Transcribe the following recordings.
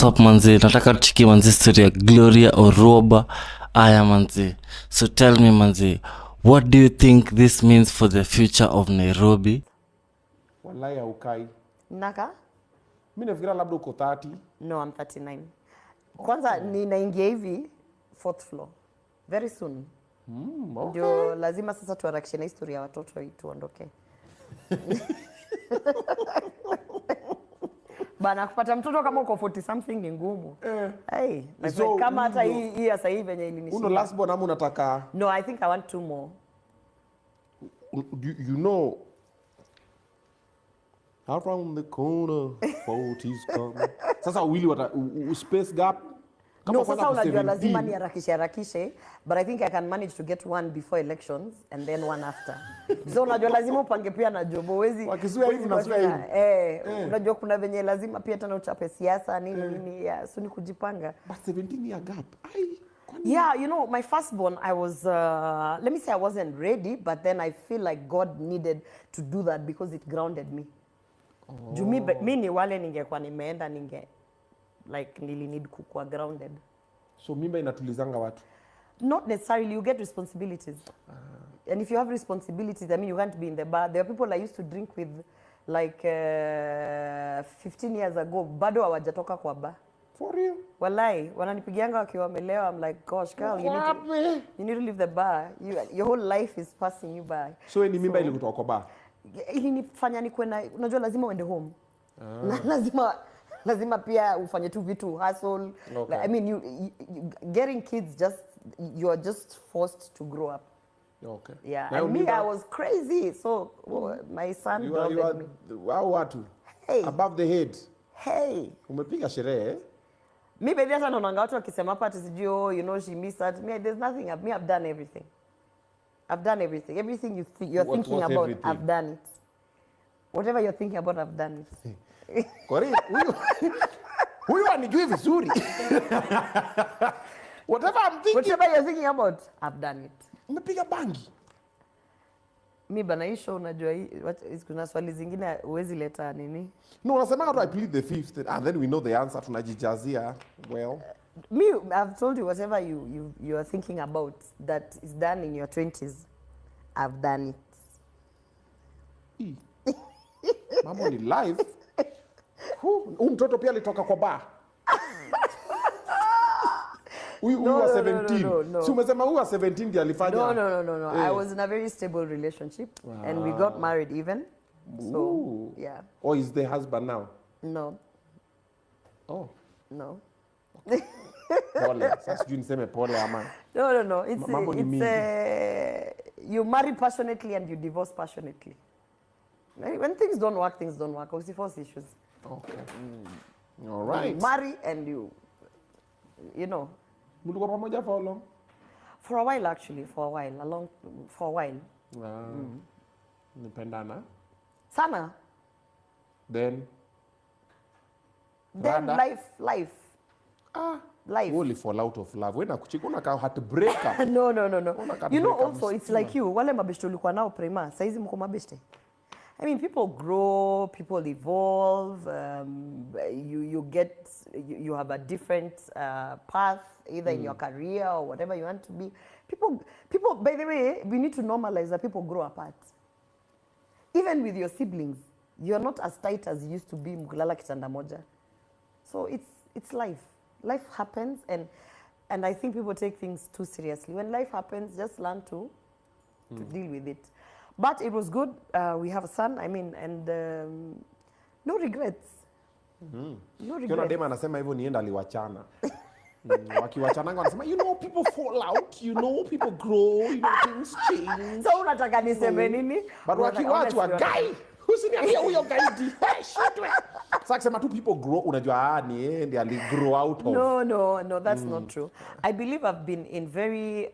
What's up manzi? Nataka tuchiki manzi story ya Gloria Orwoba. Aya manzi. So tell me manzi, what do you think this means for the future of Nairobi? Wallahi haukai. Naka? Mimi nafikiria labda uko 30. No, I'm 39. Kwanza ninaingia hivi 4th floor. Very soon. Okay. Ndio lazima sasa tuharakishe na historia ya watoto hii tuondoke. Bana kupata mtoto kama uko 40 something ni ngumu. Hey, so, kama hata hii sasa hivi venye ilinishinda. Uno last born ama unataka? No, I think I want 2 more. You know, around the corner 40's coming. Sasa wili wata space gap. No, sasa unajua lazima ni harakishe, but I think I can manage to get 1 before elections and then 1 after. So unajua lazima upange pia na job wezi. Wakizua hivi na sio hivi. Unajua kuna venye lazima pia tena uchape siasa nini yeah, so ni kujipanga. But 17 year gap. Yeah, you know, my firstborn, I was, let me say I wasn't ready, but then I feel like God needed to do that because it grounded me. Oh. Mi ni wale ningekuwa nimeenda like nili need kukua grounded. So mimba inatulizanga watu? Not necessarily, you get responsibilities. And if you have responsibilities, I mean, you can't be in the bar. There are people I used to drink with like 15 years ago, bado hawajatoka kwa bar. For real? Wallahi, wananipigianga wakiwa wamelewa, I'm like, gosh, girl, you need to leave the bar. Your whole life is passing you by. So ni mimba ilikutoka kwa bar? Ilinifanya nikuwe na, unajua lazima uende home. Na lazima pia ufanye tu vitu hustle. Okay. Like, I mean, you getting kids you are just forced to grow up. Okay. Yeah. And me, I was crazy. So my son grounded me. Wow, watu. Hey. Above the head. Hey. Umepiga sherehe. Me baby hata naonanga watu wakisema hapa tisijio, you know, she missed that. Me, there's nothing. I've done everything. I've done everything. Everything you're thinking about, everything? I've done it. Whatever you're thinking about, I've done it. Kori, huyu anijui vizuri. Whatever you're thinking about, I've done it. Umepiga bangi? Mi bana hii show unajua kuna swali zingine huwezi leta nini? No, unasema I plead the fifth and then we know the answer tunajijazia. Well, me, I've told you whatever you are thinking about that is done in your 20s, I've done it. Mambo ni live. Mtoto pia alitoka kwa bar. Huyu wa 17. No. Si umesema huyu wa 17 ndiye alifanya? No. I was in a very stable relationship and we got married even. So, yeah. Oh, is the husband now? No. Oh. No. Pole. Sasa sijui niseme pole ama. No. It's you marry passionately and you divorce passionately. When things don't work, things don't work. Obviously, force issues. Okay. All right. You marry and you know. Mlikuwa pamoja for how long? For a while actually, for a while. Nipendana. Sana. Then life. Life. Only fall out of love. When akuchika unaka heartbreaker. No. You know also it's like you. Wale mabeshte ulikuwa nao prima. Saizi mko mabeshte. I mean, people grow, people evolve. You have a different path, either in your career or whatever you want to be. People. By the way, we need to normalize that people grow apart. Even with your siblings, you're not as tight as you used to be. Mkulala kitanda moja. So it's life. Life happens, and I think people take things too seriously. When life happens, just learn to deal with it. But it was good. We have a son. I mean, and no regrets. No regrets. Kuna dema anasema hivyo nienda aliwachana. Wakiwachananga wanasema, you know, people fall out, you know, people grow, you know, things change. So unataka niseme nini? But wakiwatu wa guy, usiniambia huyo guy shitwe. Sasa kusema tu people grow, unajua ni ndiye ali grow out of. No, that's not true. I believe I've been in very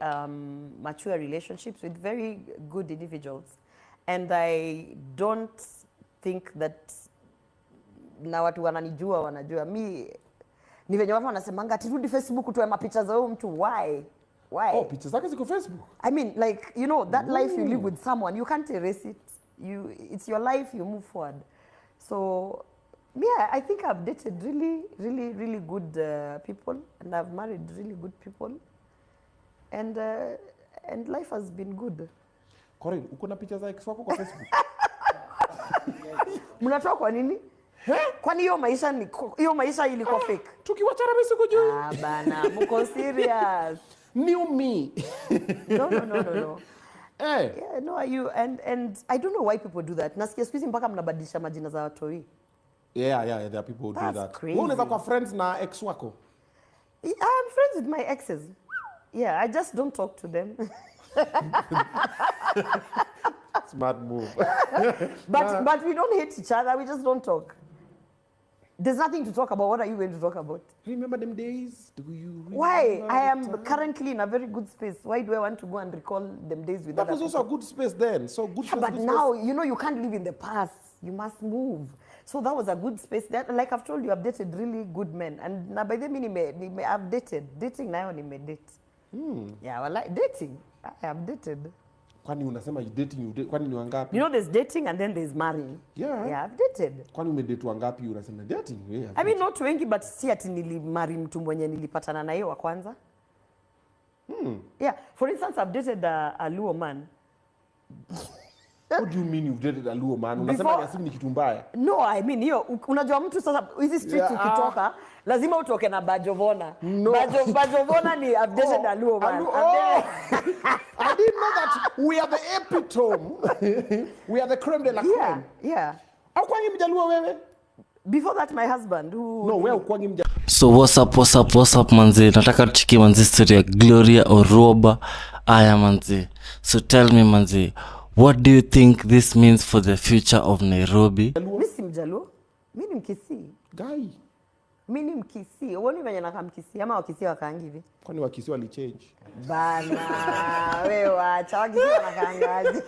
mature relationships with very good individuals. And I don't think that na watu wanajua. Ni venye watu wanasemanga ati rudi Facebook utoe mapicha za huyo mtu. Why? Oh, picha zake ziko Facebook. I mean, like, you know, that life you live with someone, you can't erase it. It's your life, you move forward. So Yeah, I think I've dated really good people, and I've married really good people, and life has been good. Corinne, uko na picha za ex wako kwa Facebook? Mnatoa kwa nini? Kwani hiyo maisha ilikuwa fake? Tukiwachana mimi sikujui. Ah bana, mko serious. New me. No. Eh. Yeah, no, you and I don't know why people do that. Nasikia siku hizi mpaka mnabadilisha majina za watoi. Yeah, there are people who do that. Wewe unaweza kuwa friends na ex wako? I'm friends with my exes. Yeah, I just don't talk to them. Smart move. but we don't hate each other. We just don't talk. There's nothing to talk about. What are you going to talk about? Remember them days? Do you Why? I am currently in a very good space. Why do I want to go and recall them days with that other was also a good space then. So good. Yeah, but now, you know, you can't live in the past. You must move. So that was a good space. That, like I've told you, I've dated really good men. And now by the way, I've dated. Dating now ni me date. Yeah, well, like dating. I have dated. Kwani unasema you dating, you date, kwani ni wangapi? You know, there's dating and then there's marrying. Yeah, I've dated. Kwani umedate wangapi unasema dating? Yeah, I mean, not wengi, but si ati nilimari mtu mwenye nilipatana na yeye wa kwanza. Yeah, for instance, I've dated a Luo man. What do you mean you've dated a Luo man? Unasema yasimu ni kitu mbaya? No, I mean, hiyo unajua mtu sasa hizi streets ukitoka lazima utoke na badge of honor. No. Badge of honor ni I've dated a Luo man. I didn't know that we are the epitome. We are the creme de la creme. Yeah. Au kwangi mjaluo wewe? Before that, my husband who... No, wewe ukwangi mjaluo. So what's up manzi, nataka tuchiki manzi story ya Gloria Orwoba. Aya manzi, so tell me manzi, what do you think this means for the future of Nairobi? Mimi si mjaluo, mimi ni Mkisii. Guy. Mimi ni Mkisii. Uone venye nakaa Mkisii ama Wakisii wakaangi hivi? Kwani Wakisii walichange? Bana, wewe wacha Wakisii wanakaangaje?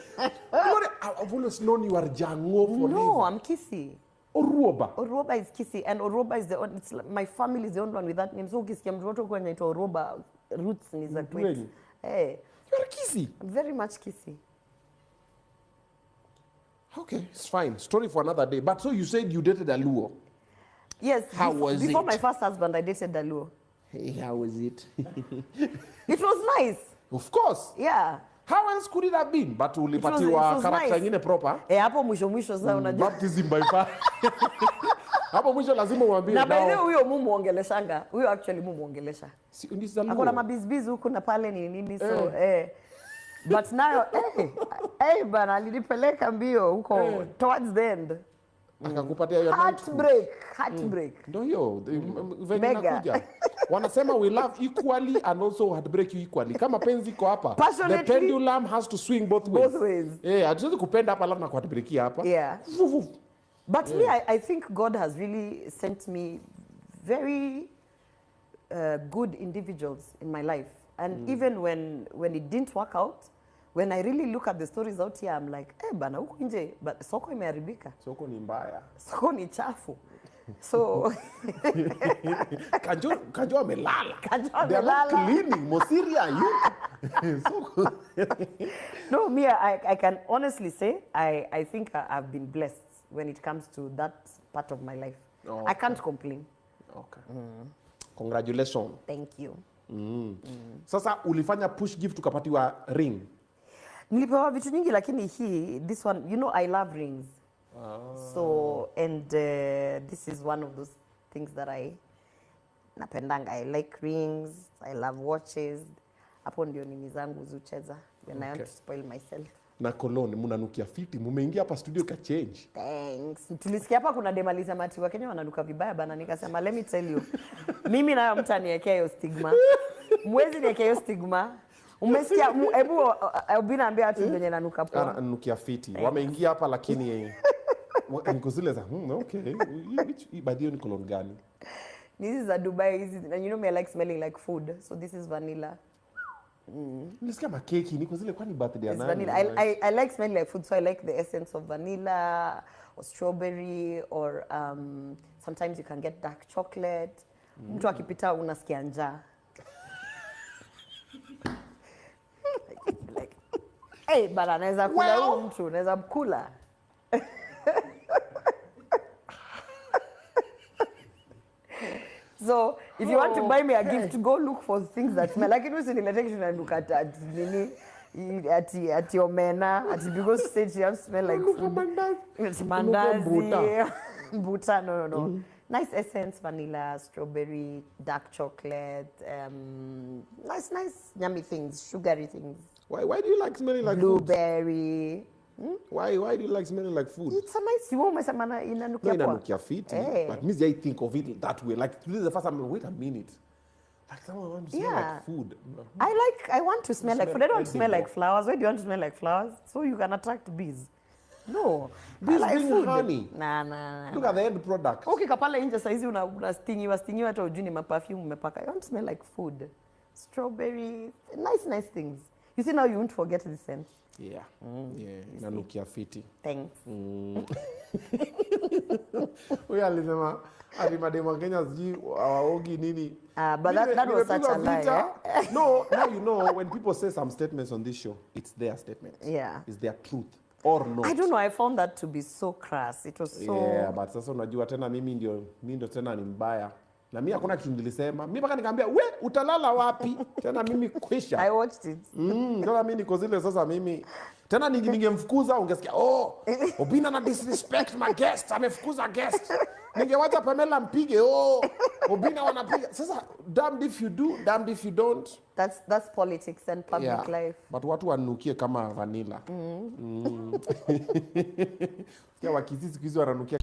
I've always known you are Jango for No, I'm Kisii. Orwoba. Orwoba is Kisii, and Orwoba is the only, it's like, my family is the only one with that name. So ukisikia mtu wote kwa anaitwa Orwoba, roots ni za kwetu. Hey. You're Kisii? I'm very much Kisii. Okay, it's fine. Story for another day. But so you said you dated a Luo. Yes. How was it? Before my first husband, I dated a Luo. Hey, how was it? It was nice. Of course. Yeah. How else could it have been? But ulipatiwa was character nice. nyingine proper. Hapo mwisho sasa unajua. Baptism by fire. Hapo mwisho lazima uambie na by the way huyo muongeleshanga. Huyo actually muongelesha. Akona mabizbizi huku na pale ni nini so But now bana alinipeleka mbio huko towards the end. Akakupatia hiyo heartbreak. Ndio hiyo venye nakuja. Wanasema we love equally and also heartbreak you equally. Kama penzi iko hapa, the pendulum has to swing both ways. Hatuwezi kupenda hapa alafu na kuheartbreakia hapa. Yeah. But me, I think God has really sent me very good individuals in my life. And even when it didn't work out, when I really look at the stories out here, I'm like, bana huko nje, but soko imeharibika. Soko ni mbaya. Soko ni chafu. So Kanjo amelala. They are not cleaning. Mosiria, you. No, me, I can honestly say I think I've been blessed when it comes to that part of my life. Okay. I can't complain. Okay. Congratulations. Thank you. Sasa ulifanya push gift tukapatiwa ring. Nilipewa vitu nyingi lakini this one, you know I love rings. So and this is one of those things that I napendanga. I like rings, I love watches. Hapo ndio nini zangu zucheza when I want to spoil myself. Na cologne mnanukia fiti, mumeingia hapa studio ka change. Thanks. Tulisikia hapa kuna demaliza mati wa Kenya wananuka vibaya bana, nikasema let me tell you. Mimi nayo mtaniwekea hiyo stigma. Mwezi niwekea hiyo stigma. Umesikia hebu Obinna ambia watu venye nanuka poa. Nanukia fiti. Wameingia hapa lakini niko zile za okay. Badio ni cologne gani? This is a Dubai, and you know me I like smelling like food. So this is vanilla. Nilisikia makeki niko zile kwani birthday ya nani? I like smelling like food, so I like the essence of vanilla or strawberry or sometimes you can get dark chocolate. Mtu akipita unasikia njaa. Bana naweza kula huyu mtu, naweza mkula. So if you want to buy me a gift, go look for things that smell. Like, you know, in election and look at nini, at your mena, because she said she has smell like food. It's mandazi, buta, no. Nice essence, vanilla, strawberry, dark chocolate, nice, yummy things, sugary things. Why do you like smelling like blueberry? Why do you like smelling like food? It's a nice, you almost inanukia fiti. But me, I think of it that way. Like, this is the first time, wait a minute. Like, someone wants to smell like food. I want to smell like food. I don't want to smell like flowers. Why do you want to smell like flowers? So you can attract bees. No. Bees like bring food. honey. Nah. Look at the end product. Okay, kapala inje saizi unastingiwa hata ujuni maperfume umepaka. I want to smell like food. Strawberry, nice things. You see, now you won't forget the scent. Yeah. Inanukia fiti. Thanks. Huyu alisema ati mademu Kenya sijui hawaogi nini. But that was such a lie. No, now you know when people say some statements on this show, it's their statement. Yeah. It's their truth or not. I don't know, I found that to be so crass. It was so... Yeah, but sasa unajua tena mimi ndio tena ni mbaya. Na mimi hakuna kitu nilisema. Mimi mpaka nikamwambia, "We, utalala wapi?" Tena mimi kwisha. I watched it. Tena mimi niko zile sasa mimi. Tena ningemfukuza ungesikia, "Oh, Obinna na disrespect my guest, amefukuza guest." Ningewacha Pamela mpige, "Oh, Obinna wanapiga." Sasa damned if you do, damned if you don't. That's politics and public life. But watu wanukie kama vanilla.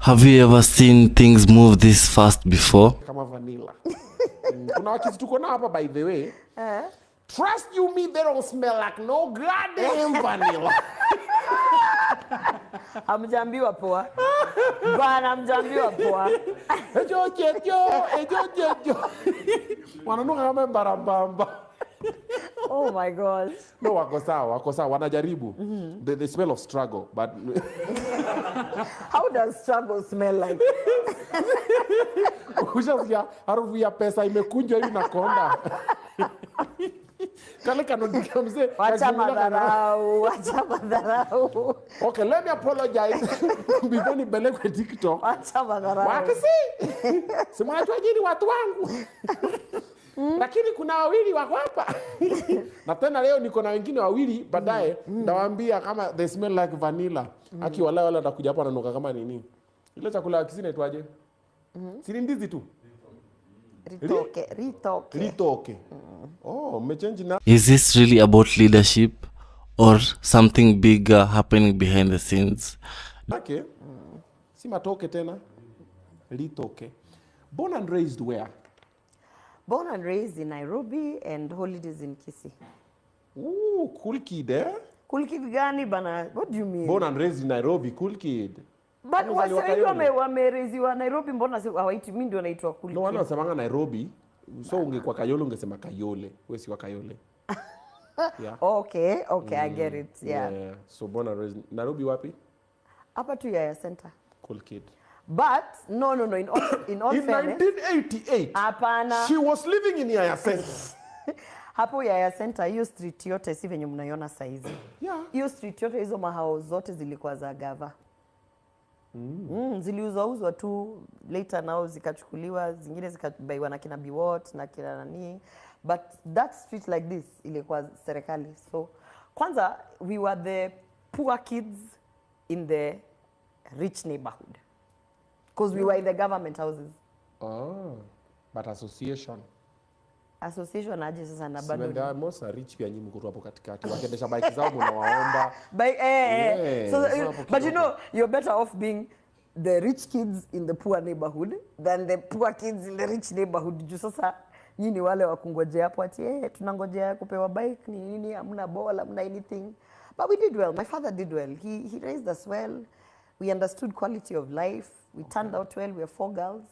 Have you ever seen things move this fast before? Kama vanilla. Kuna wakisi tuko na hapa, by the way. Trust you me, they don't smell like no goddamn vanilla. Hamjambiwa poa. Bwana hamjambiwa poa. Ejo. Wananuka kama mbarambamba. Oh my God. No, wako sawa, wanajaribu. The smell of struggle, but how does struggle smell like? Ushasikia harufu ya pesa imekunjwa hivi na konda. Kale kanondika mzee. Wacha madharau. Okay, let me apologize. Before nipelekwe TikTok. Wacha madharau. Wakisi. Simwachwa jini watu wangu. Lakini kuna wawili wako hapa. Na tena leo niko na wengine wawili baadaye nawaambia kama they smell like vanilla. Aki wala atakuja hapa ananuka kama nini. Ile chakula kisi inaitwaje? Si ndizi tu. Ritoke. Oh, umechange na. Is this really about leadership or something bigger happening behind the scenes? Okay. Si matoke tena. Ritoke. Born and raised where? Born and raised in Nairobi and holidays in Kisii. Ooh, cool kid, eh? Cool kid gani bana? What do you mean? Born and raised in Nairobi, cool kid. But wasaitu wamereziwa Nairobi, mbona hawaiti mimi ndio naitwa cool kid? No, wale wasemanga Nairobi, so ungekuwa Kayole ungesema Kayole. Wewe si wa Kayole. Yeah. Okay, I get it. Yeah. So born and raised Nairobi wapi? Hapa tu ya center. Cool kid. But no, in all in fairness, 1988. Hapana. She was living in Yaya Center. Hapo Yaya Center, hiyo street yote si venye mnaiona saizi. Yeah. Hiyo street yote hizo mahao zote zilikuwa za gava. Ziliuzwa tu later now zikachukuliwa, zingine zikabaiwa na kina Biwot na kina nani. But that street like this ilikuwa serikali. So kwanza we were the poor kids in the rich neighborhood. Because we were in the government houses. Oh, but association aje sasa na bado. Simenda most rich pia nyinyi mko hapo katikati. Wakiendesha bike zao mnawaomba. But you know, you're better off being the rich kids in the poor neighborhood than the poor kids in the rich neighborhood. Juu sasa nyinyi wale wakungojea hapo ati tunangojea kupewa bike ni nini, hamna ball, hamna anything. But we did well. My father did well. He raised us well. We understood quality of life. We turned out well. We were 4 girls.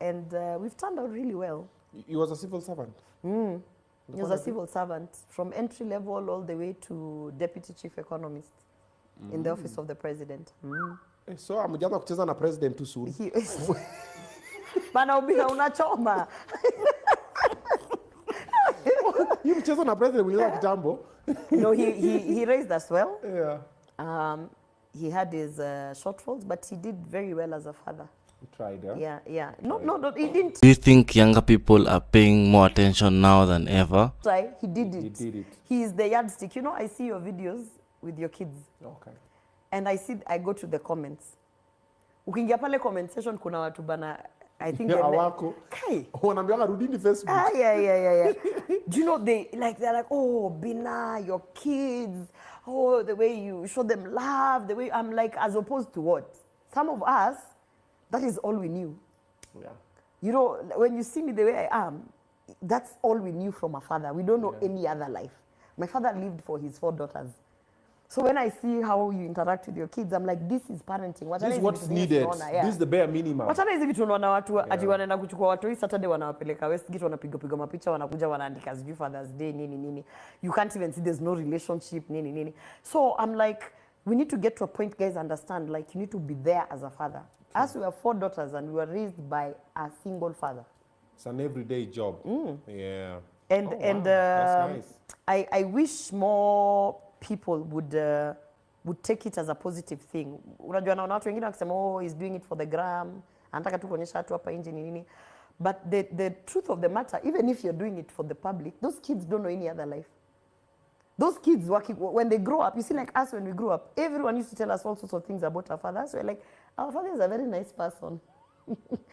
And we've turned out really well. You was a civil servant? He was a civil servant from entry level all the way to deputy chief economist in the office of the president. So ameanza kucheza na president tu suri. Bana Obinna unachoma. You mcheza na president mliza kitambo. No, he raised us well. Yeah. He had his shortfalls, but he did very well as a father. He tried, yeah? Yeah. No, he didn't Do you think younger people are paying more attention now than ever? try. He did it. He did it. He is the yardstick. You know, I see your videos with your kids. Okay. And I go to the comments. Ukiingia pale comment section kuna watu bana, I think Awako. Kai. Wanaambianga rudini Facebook. Yeah. Do you know they're like, oh, Obinna, your kids, oh, the way you show them love, the way I'm like, as opposed to what? Some of us, that is all we knew. Yeah. You know, when you see me the way I am, that's all we knew from a father. We don't know any other life. My father lived for his 4 daughters. So when I see how you interact with your kids, I'm like, this is parenting. This is what's needed. This is the bare minimum. Wachana hizi vitu unaona watu ati wanaenda kuchukua watu hii Saturday wanawapeleka Westgate wanapiga mapicha wanakuja wanaandika sijui Father's Day nini. You can't even see there's no relationship nini. So I'm like, we need to get to a point, guys, understand, like you need to be there as a father. As we have 4 daughters and we were raised by a single father. It's an everyday job. Yeah. And that's nice. I wish more people would take it as a positive thing. Unajua naona watu wengine wakisema oh, he's doing it for the gram, anataka tu kuonyesha watu hapa nje nini. But the truth of the matter, even if you're doing it for the public, those kids don't know any other life. Those kids, when they grow up, you see, like us when we grew up, everyone used to tell us all sorts of things about our fathers. We're like, our father is a very nice person.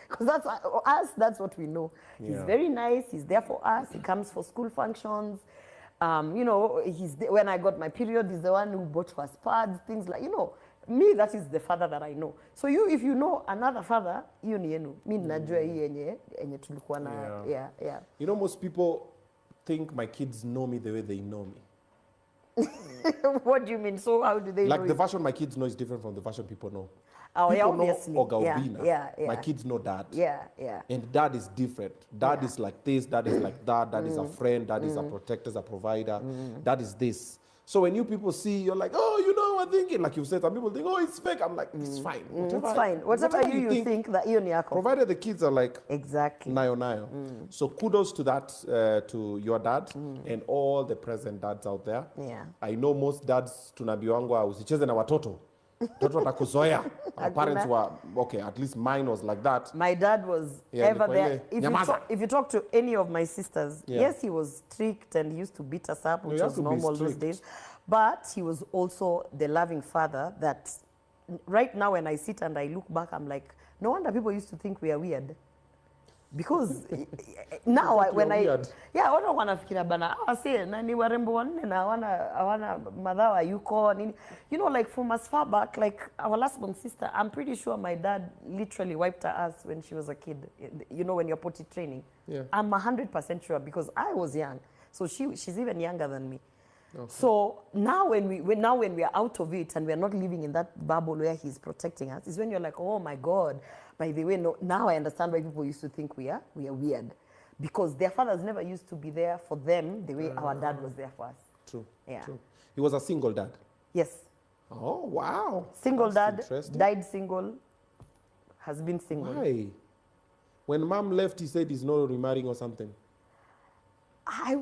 Because that's what we know. Yeah. He's very nice. He's there for us. He comes for school functions. You know, when I got my period, he's the one who bought for us pads, things like, you know, me, that is the father that I know. So if you know another father, you know, me najua hii enye tulikuwa na, yeah. You know, most people think my kids know me the way they know me. What do you mean? So how do they know? Like the version my kids know is different from the version people know. Oh, people yeah, obviously. Know Oga Obinna. Yeah. My kids know Dad. Yeah. And Dad is different. Dad is like this, Dad is like that, Dad is a friend, Dad is a protector, is a provider, Dad is this. So when you people see, you're like, oh, you know, I'm thinking, like you said, some people think, oh, it's fake. I'm like, it's fine. It's fine. Whatever you think that you need. Provided the kids are like, exactly. Nayo. So kudos to that, to your dad and all the present dads out there. Yeah. I know most dads tunabiwangwa usicheze na watoto. Toto atakuzoea. Our parents were, okay, at least mine was like that. My dad was ever there. If you talk to any of my sisters, yes, he was strict and he used to beat us up, which was normal those days. But he was also the loving father that right now when I sit and I look back, I'm like, no wonder people used to think we are weird. Because now when I watu wanafikiria bana wase na ni warembo wanne na hawana madhawa yuko nini, you know, like from as far back, like our last born sister, I'm pretty sure my dad literally wiped her ass when she was a kid, you know, when you're potty training. I'm 100% sure because I was young, so she's even younger than me. Okay. So now when we are out of it and we are not living in that bubble where he's protecting us, is when you're like, oh my God. By the way, no, now I understand why people used to think we are weird, because their fathers never used to be there for them the way our dad was there for us. True. Yeah. True. He was a single dad. Yes. Oh wow. Single dad, died single, has been single. Why? When mom left, he said he's not remarrying or something. I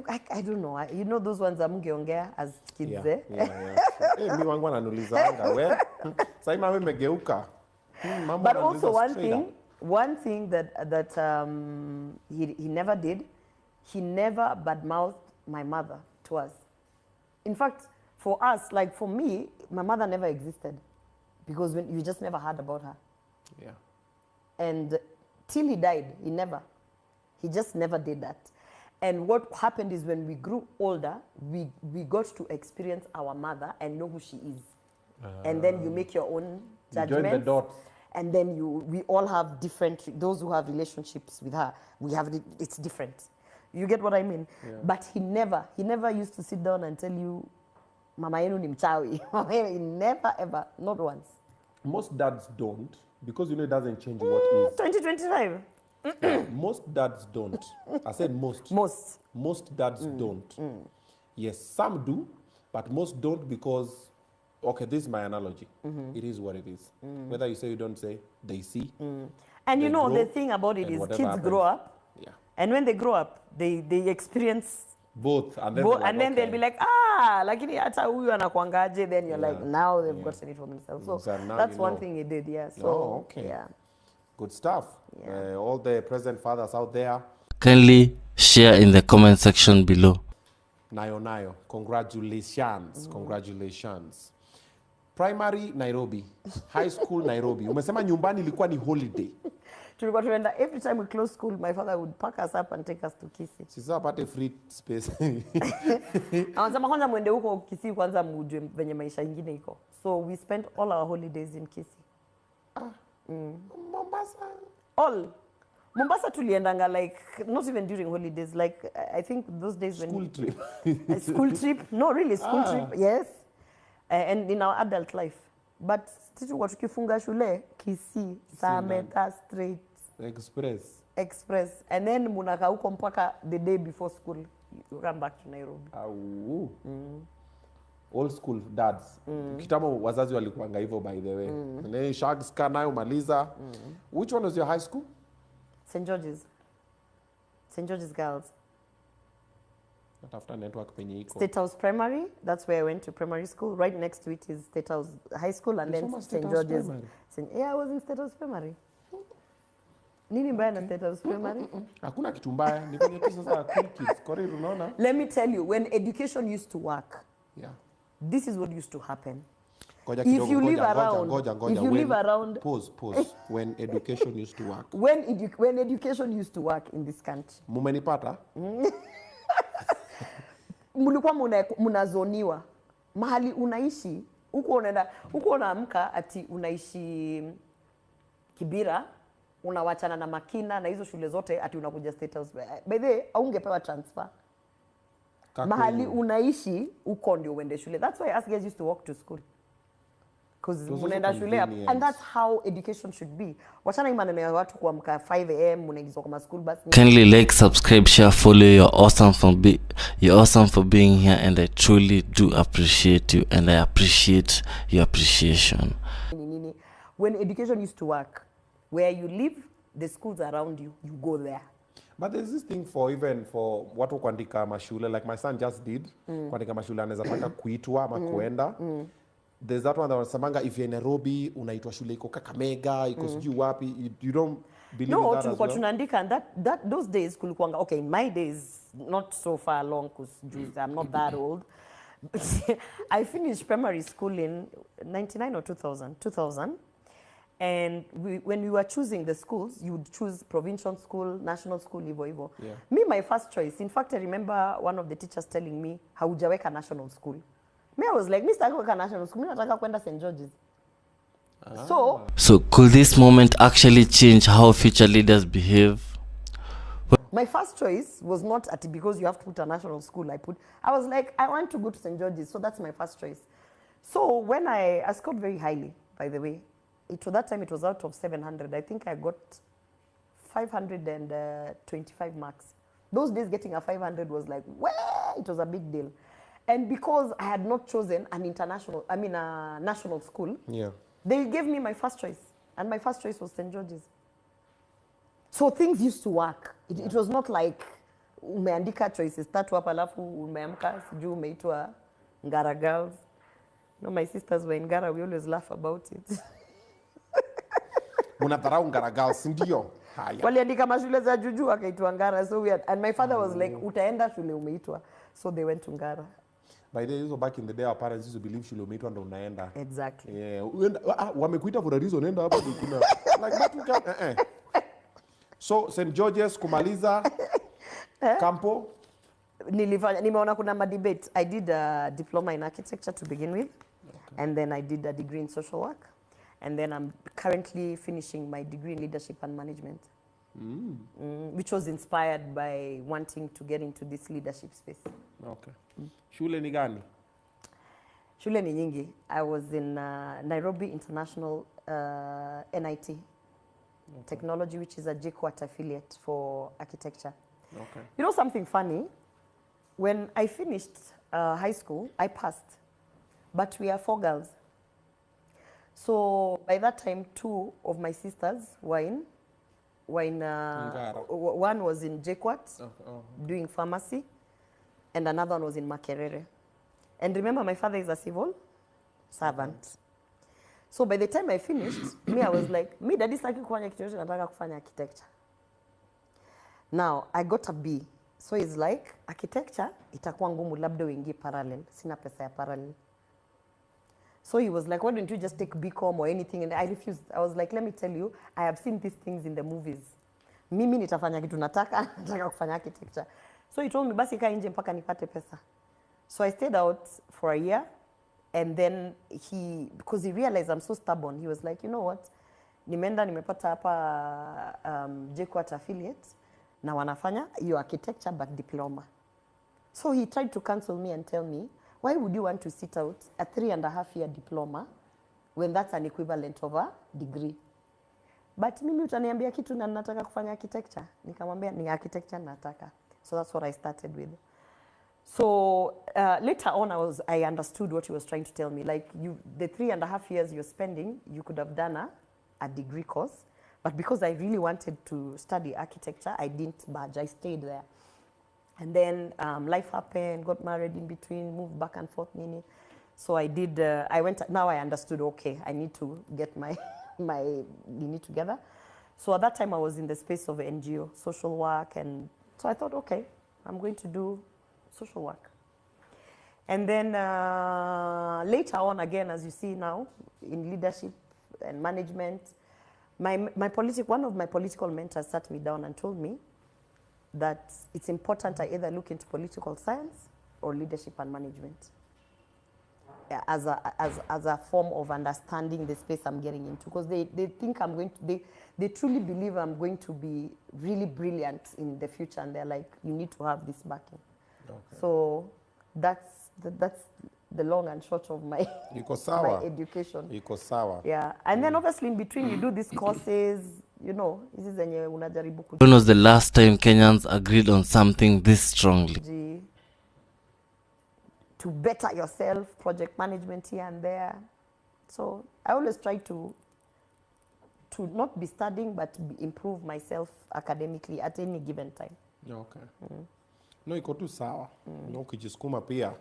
don't know. You know those ones amungeongea as kids there. Yeah. Mi wangu ananulizanga we. Sasa mama megeuka. But also one thing that he never did, he never badmouthed my mother to us. In fact, for us, like for me, my mother never existed because you just never heard about her. Yeah. And till he died, he just never did that. And what happened is when we grew older, we got to experience our mother and know who she is. And then you make your own judgments. Join the dots. And then we all have different, those who have relationships with her, it's different. You get what I mean? Yeah. But he never used to sit down and tell you, Mama yenu ni mchawi. He never ever, not once. Most dads don't, because you know it doesn't change what is. 2025. Most dads don't. I said most. Most dads don't. Yes, some do, but most don't because, okay, this is my analogy. It is what it is. Whether you say you don't say, they see. And you know, the thing about it is kids grow up. Yeah. And when they grow up, they experience both. And then, they'll be like, lakini hata huyu anakuangaje, then you're like, now they've gotten it for themselves. So that's one thing he did, yeah. So, okay. Yeah. Good stuff. Yeah. All the present fathers out there. Kindly share in the comment section below. Nayo. Congratulations. Congratulations. Primary Nairobi. High school Nairobi. Umesema nyumbani ilikuwa ni holiday. Tulikuwa tunaenda every time we close school, my father would pack us up and take us to Kisii. Sasa apate free space. Anasema kwanza mwende huko Kisii kwanza mujue venye maisha ingine iko. So we spent all our holidays in Kisii. Mombasa. All. Mombasa tuliendanga like not even during holidays, like I think those days when School trip. school trip. No, really school trip. Yes. And in our adult life. But sisi kwa tukifunga shule Kisii, Sameta straight express and then munaka huko mpaka the day before school you come back to Nairobi. Old school dads. Kitambo wazazi walikuanga hivyo by the way. And shags kana umaliza. Which one was your high school? St. George's Girls. After network penye iko. State House Primary, that's where I went to primary school. Right next to it is State House High School and then St. George's. Yeah, I was in State House Primary. Nini mbaya na State House Primary? Hakuna kitu mbaya, ni kwenye tu sasa cool kids. Kore unaona? Let me tell you, when education used to work, yeah, this is what used to happen. Ngoja If kidogo, you live around, ngoja. if you live around, Pause. When education used to work. When education used to work in this country. Mumenipata? Mulikuwa munazoniwa. Mahali unaishi, huko unaamka ati unaishi Kibira, unawachana na Makina na hizo shule zote ati unakuja State House. By the way, haungepewa transfer. Mahali unaishi huko ndio uende shule. That's why us guys used to walk to school. Because unaenda shule and that's how education should be. Wachana hii maneno ya watu kuamka 5 am munaingizwa kwa school bus. Kindly like, subscribe, share, follow. You're awesome for being here and I truly do appreciate you and I appreciate your appreciation. When education used to work, where you live, the schools around you, you go there. But there's this thing for even for watu kuandika mashule, like my son just did, kuandika mashule anaweza taka kuitwa ama kuenda. There's that one that wanasemanga if you're in Nairobi unaitwa shule iko Kakamega, iko sijui wapi, you don't believe in that as well? No, tunaandika and that those days kulikuanga, okay, in my days, not so far along because I'm not that old. I finished primary school in 99 or 2000. And when we were choosing the schools, you would choose provincial school, national school, hivyo. Yeah. Me, my first choice, in fact, I remember one of the teachers telling me, haujaweka national school. Me, I was like, Mr. Haujaweka national school, mimi nataka kwenda St. George's. So could this moment actually change how future leaders behave? My first choice was not because you have to put a national school. I was like, I want to go to St. George's, so that's my first choice. So when I scored very highly, by the way. That time it was out of 700. I think I got 525 marks. Those days getting a 500 was like, well, it was a big deal. And because I had not chosen a national school, yeah, they gave me my first choice. And my first choice was St. George's. So things used to work. It was not like umeandika choices tatu hapa alafu umeamka sijui umeitwa Ngara Girls. No, my sisters were in Ngara. We always laugh about it. Munadharau Ngara Girls, ndio? Haya. Waliandika mashule za juju wakaitwa Ngara, so weird. And my father was like, utaenda shule umeitwa. So they went to Ngara. By the way, back in the day, our parents used to believe shule umeitwa ndo unaenda. Exactly. Yeah. Wamekuita for a reason, nenda hapa kuna. Like that you can. So St. George's kumaliza Campo. Nimeona kuna debate. I did a diploma in architecture to begin with. Okay. And then I did a degree in social work. And then I'm currently finishing my degree in leadership and management, which was inspired by wanting to get into this leadership space. Okay. Shule ni gani? Shule ni nyingi. I was in Nairobi International NIT, okay, Technology, which is a JKUAT affiliate for architecture. Okay. You know something funny? When I finished high school, I passed, but we are 4 girls. So by that time, 2 of my sisters were in one was in JKUAT, doing pharmacy, and another one was in Makerere. And remember, my father is a civil servant. So by the time I finished, me, I was like, me daddy sitaki kufanya kitu yote, nataka kufanya architecture. Now, I got a B. So it's like, architecture, itakuwa ngumu labda uingie parallel. Sina pesa ya parallel. So he was like, why don't you just take BCom or anything? And I refused. I was like, let me tell you, I have seen these things in the movies. Mimi nitafanya kitu nataka kufanya architecture. So he told me, basi kaa nje mpaka nipate pesa. So I stayed out for a year. And then because he realized I'm so stubborn, he was like, you know what? Nimepata hapa JKUAT affiliate. Na wanafanya your architecture but diploma. So he tried to cancel me and tell me, why would you want to sit out a 3.5-year diploma when that's an equivalent of a degree? But mimi utaniambia kitu na nataka kufanya architecture. Nikamwambia ni architecture nataka. So that's what I started with. So later on, I understood what he was trying to tell me. Like the 3.5 years you're spending, you could have done a degree course. But because I really wanted to study architecture, I didn't budge. I stayed there. And then life happened, got married in between, moved back and forth. So I did, now I understood, okay, I need to get my unit together. So at that time I was in the space of NGO, social work. And so I thought, okay, I'm going to do social work. And then later on, again, as you see now, in leadership and management, one of my political mentors sat me down and told me that it's important I either look into political science or leadership and management as a form of understanding the space I'm getting into. Because they think they truly believe I'm going to be really brilliant in the future, and they're like, you need to have this backing. Okay. So that's the long and short of my my education. Iko sawa. Yeah, and then obviously in between you do these courses, you know, hizi zenye unajaribu When was the last time Kenyans agreed on something this strongly? To better yourself, project management here and there. So I always try to not be studying but improve myself academically at any given time. Okay. No, iko tu sawa. No, ukijisukuma pia.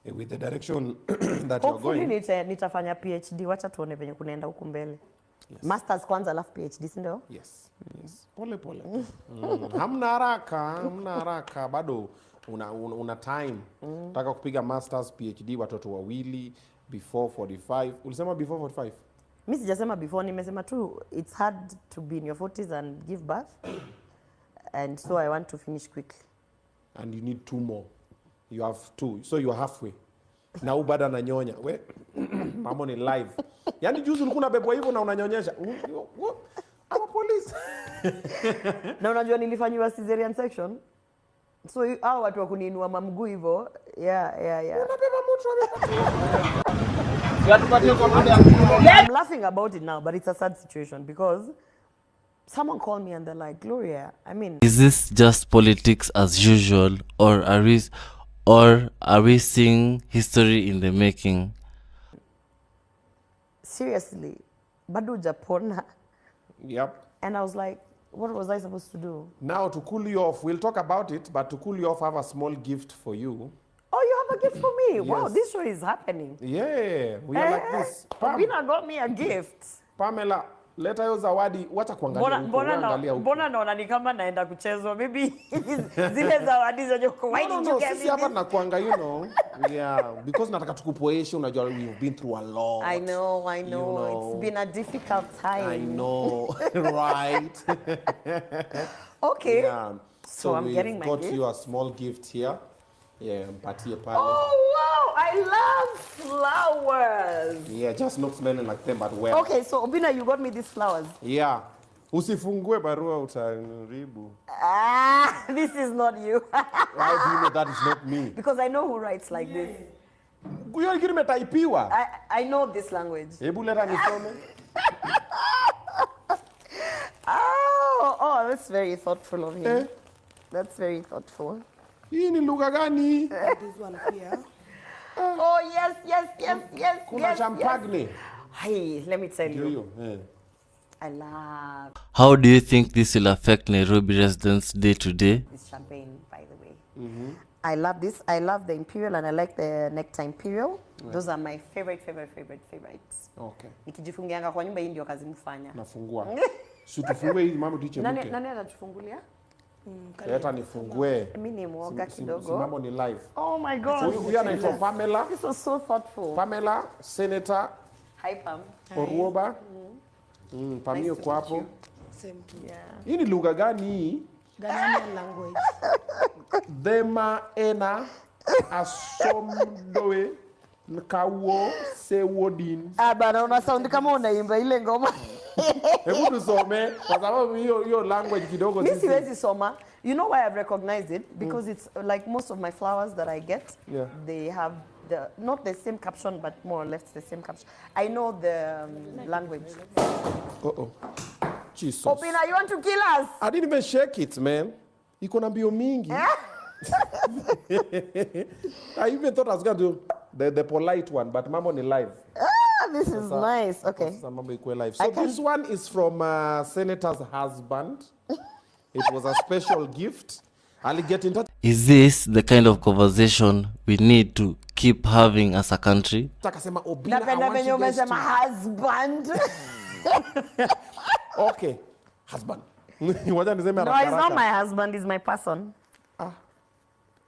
With the direction that you're going. Hopefully nitafanya PhD, wacha tuone venye kunaenda huku mbele. Yes. Masters kwanza alafu PhD, si ndio? Yes. Yes. Pole. Hamna haraka, bado una time. Nataka kupiga masters, PhD watoto wawili before 45. Ulisema before 45? Mimi sijasema before, nimesema tu it's hard to be in your 40s and give birth. And so I want to finish quickly. And you need 2 more. You have 2, so you're halfway. Na ubada ananyonya. We, mamo ni live. Yani juzi ulikuwa unabebwa hivyo na unanyonyesha. I'm a police. Na unajua nilifanywa cesarean section. So hao watu wa kuniinua mamguu hivyo. Yeah. Unabeba mtu I'm laughing about it now, but it's a sad situation because someone called me and they're like, Gloria, I mean, is this just politics as usual, or are we seeing history in the making? Seriously, bado hujapona. Yep. And I was like, what was I supposed to do? Now to cool you off, we'll talk about it, but to cool you off, I have a small gift for you. Oh, you have a gift for me? Yes. Wow, this show is happening. Yeah, we are like this. Obinna got me a gift. Pamela, leta hiyo zawadi, wacha kuangalia huko. Mbona naona ni kama naenda kuchezwa. Maybe zile zawadi zenye why did you get me? Sisi hapa tunakuanga, you know. Yeah, because nataka tukupoeshe, unajua we've been through a lot. I know. You know. It's been a difficult time. I know, right? Okay. Yeah. So I'm getting my gift. Got you a small gift here. Yeah, mpatie pale. Oh wow, I love flowers. Yeah, just not smelling like them, but well. Okay, so Obinna, you got me these flowers. Yeah. Usifungue barua utaribu. This is not you. How do you know that is not me? Because I know who writes like this. Kuyo ingine imetaipiwa. I know this language. Hebu leta nisome. Oh, that's very thoughtful of him. That's very thoughtful. Hii ni lugha gani? This one here. Oh, yes. Kuna champagne. Hey, let me tell you. I love How do you think this will affect Nairobi residents day to day? this champagne, by the way. I love this. I love the Imperial and I like the Nectar Imperial. Those are my favorites. Okay. Nikijifungianga kwa nyumba hii ndio kazi mfanya. Nafungua. Si tufungue hii mama tuiche mke. Nani anatufungulia? Leta nifungue. Mimi ni mwoga kidogo. Mambo ni live. Oh my God. Huyu anaitwa Pamela. This was so thoughtful. Pamela, Senator Hi, Pam. Orwoba. Pamio to kwa meet hapo. you. Same to you. Yeah. Hii ni lugha gani hii? Ghanaian language. Dema ena asomdoe nkawo sewodin. Bana una sound kama unaimba ile ngoma. Hebu tusome kwa sababu hiyo language kidogo Mimi siwezi soma. You know why I've recognized it? Because it's like most of my flowers that I get, they have not the same caption, but more or less the same caption. I know the language. Jesus. Obinna, you want to kill us? I didn't even shake it, man. Iko na mbio mingi. I even thought I was going to do the polite one, but mambo ni live. This is nice. Okay. Mambo iko live. So this one is from Senator's husband. It was a special gift. I'll get in touch. Is this the kind of conversation we need to keep having as a country? Akasema Obinna, I Napenda want venye you guys umesema to... husband. Okay. Husband. Wacha niseme No, haraka it's not haraka. my husband, it's my person.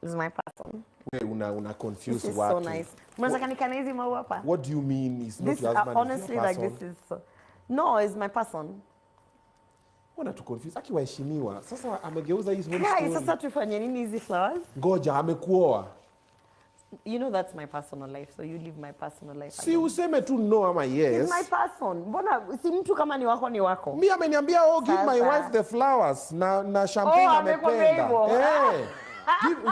It's my person. Una confuse This is watu. so nice. Unaweza kanikana hizi maua hapa? What do you mean is not This, your husband? honestly, is your like person? this is so... No, it's my person. Wana tu confuse. Aki waheshimiwa. Sasa amegeuza hii whole Guys, story. sasa tufanye nini hizi flowers? Ngoja amekuoa. You know that's my personal life, so you live my personal life. Si useme tu no ama yes. It's my person. Mbona si mtu kama ni wako ni wako? Mi ameniambia give my Sasa. wife the flowers na champagne amekwambia amependa. hivyo.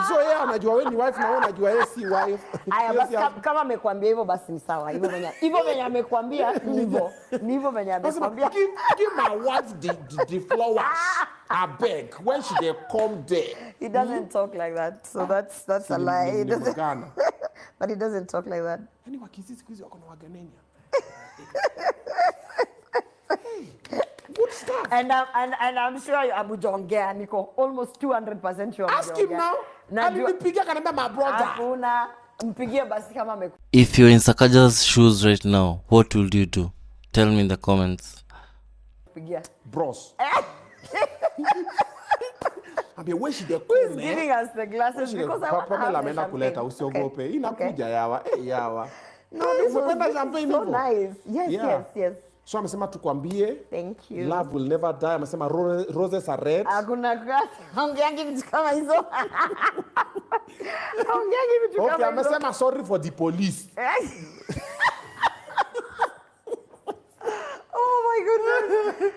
So yeye anajua wewe ni wife na wewe unajua yeye si wife. Aya, Yes, basi yes. kama amekwambia hivyo basi ni sawa. Hivyo venye amekwambia hivyo. Ni hivyo venye Nasema, amekwambia. give my wife the flowers. I beg. When should they come there? He doesn't talk like that. So that's a lie. He doesn't, Ghana. but he doesn't talk like that. Yaani wakisi siku hizi wako na Waganenya. Good stuff. And I'm sure Abujongea niko almost 200% sure. Ask him now. Alinipigia kanambia my brother. Hakuna mpigie basi kama ameku. If you're in Sakaja's shoes right now, what will you do? Tell me in the comments. Pigia. Bros. Ambia where should they Who's come? giving us the glasses because I want to have Pamela the ameenda kuleta champagne. usiogope. Inakuja yawa. Yawa. No, this Umependa was champagne so hivyo? nice. Yes, Yeah. yes. So amesema tukwambie Thank you. love will never die. Amesema roses are red. Hakuna grass. Ongeangi vitu kama hizo. Ongeangi vitu Okay, kama hizo. amesema sorry for the police. Oh my goodness.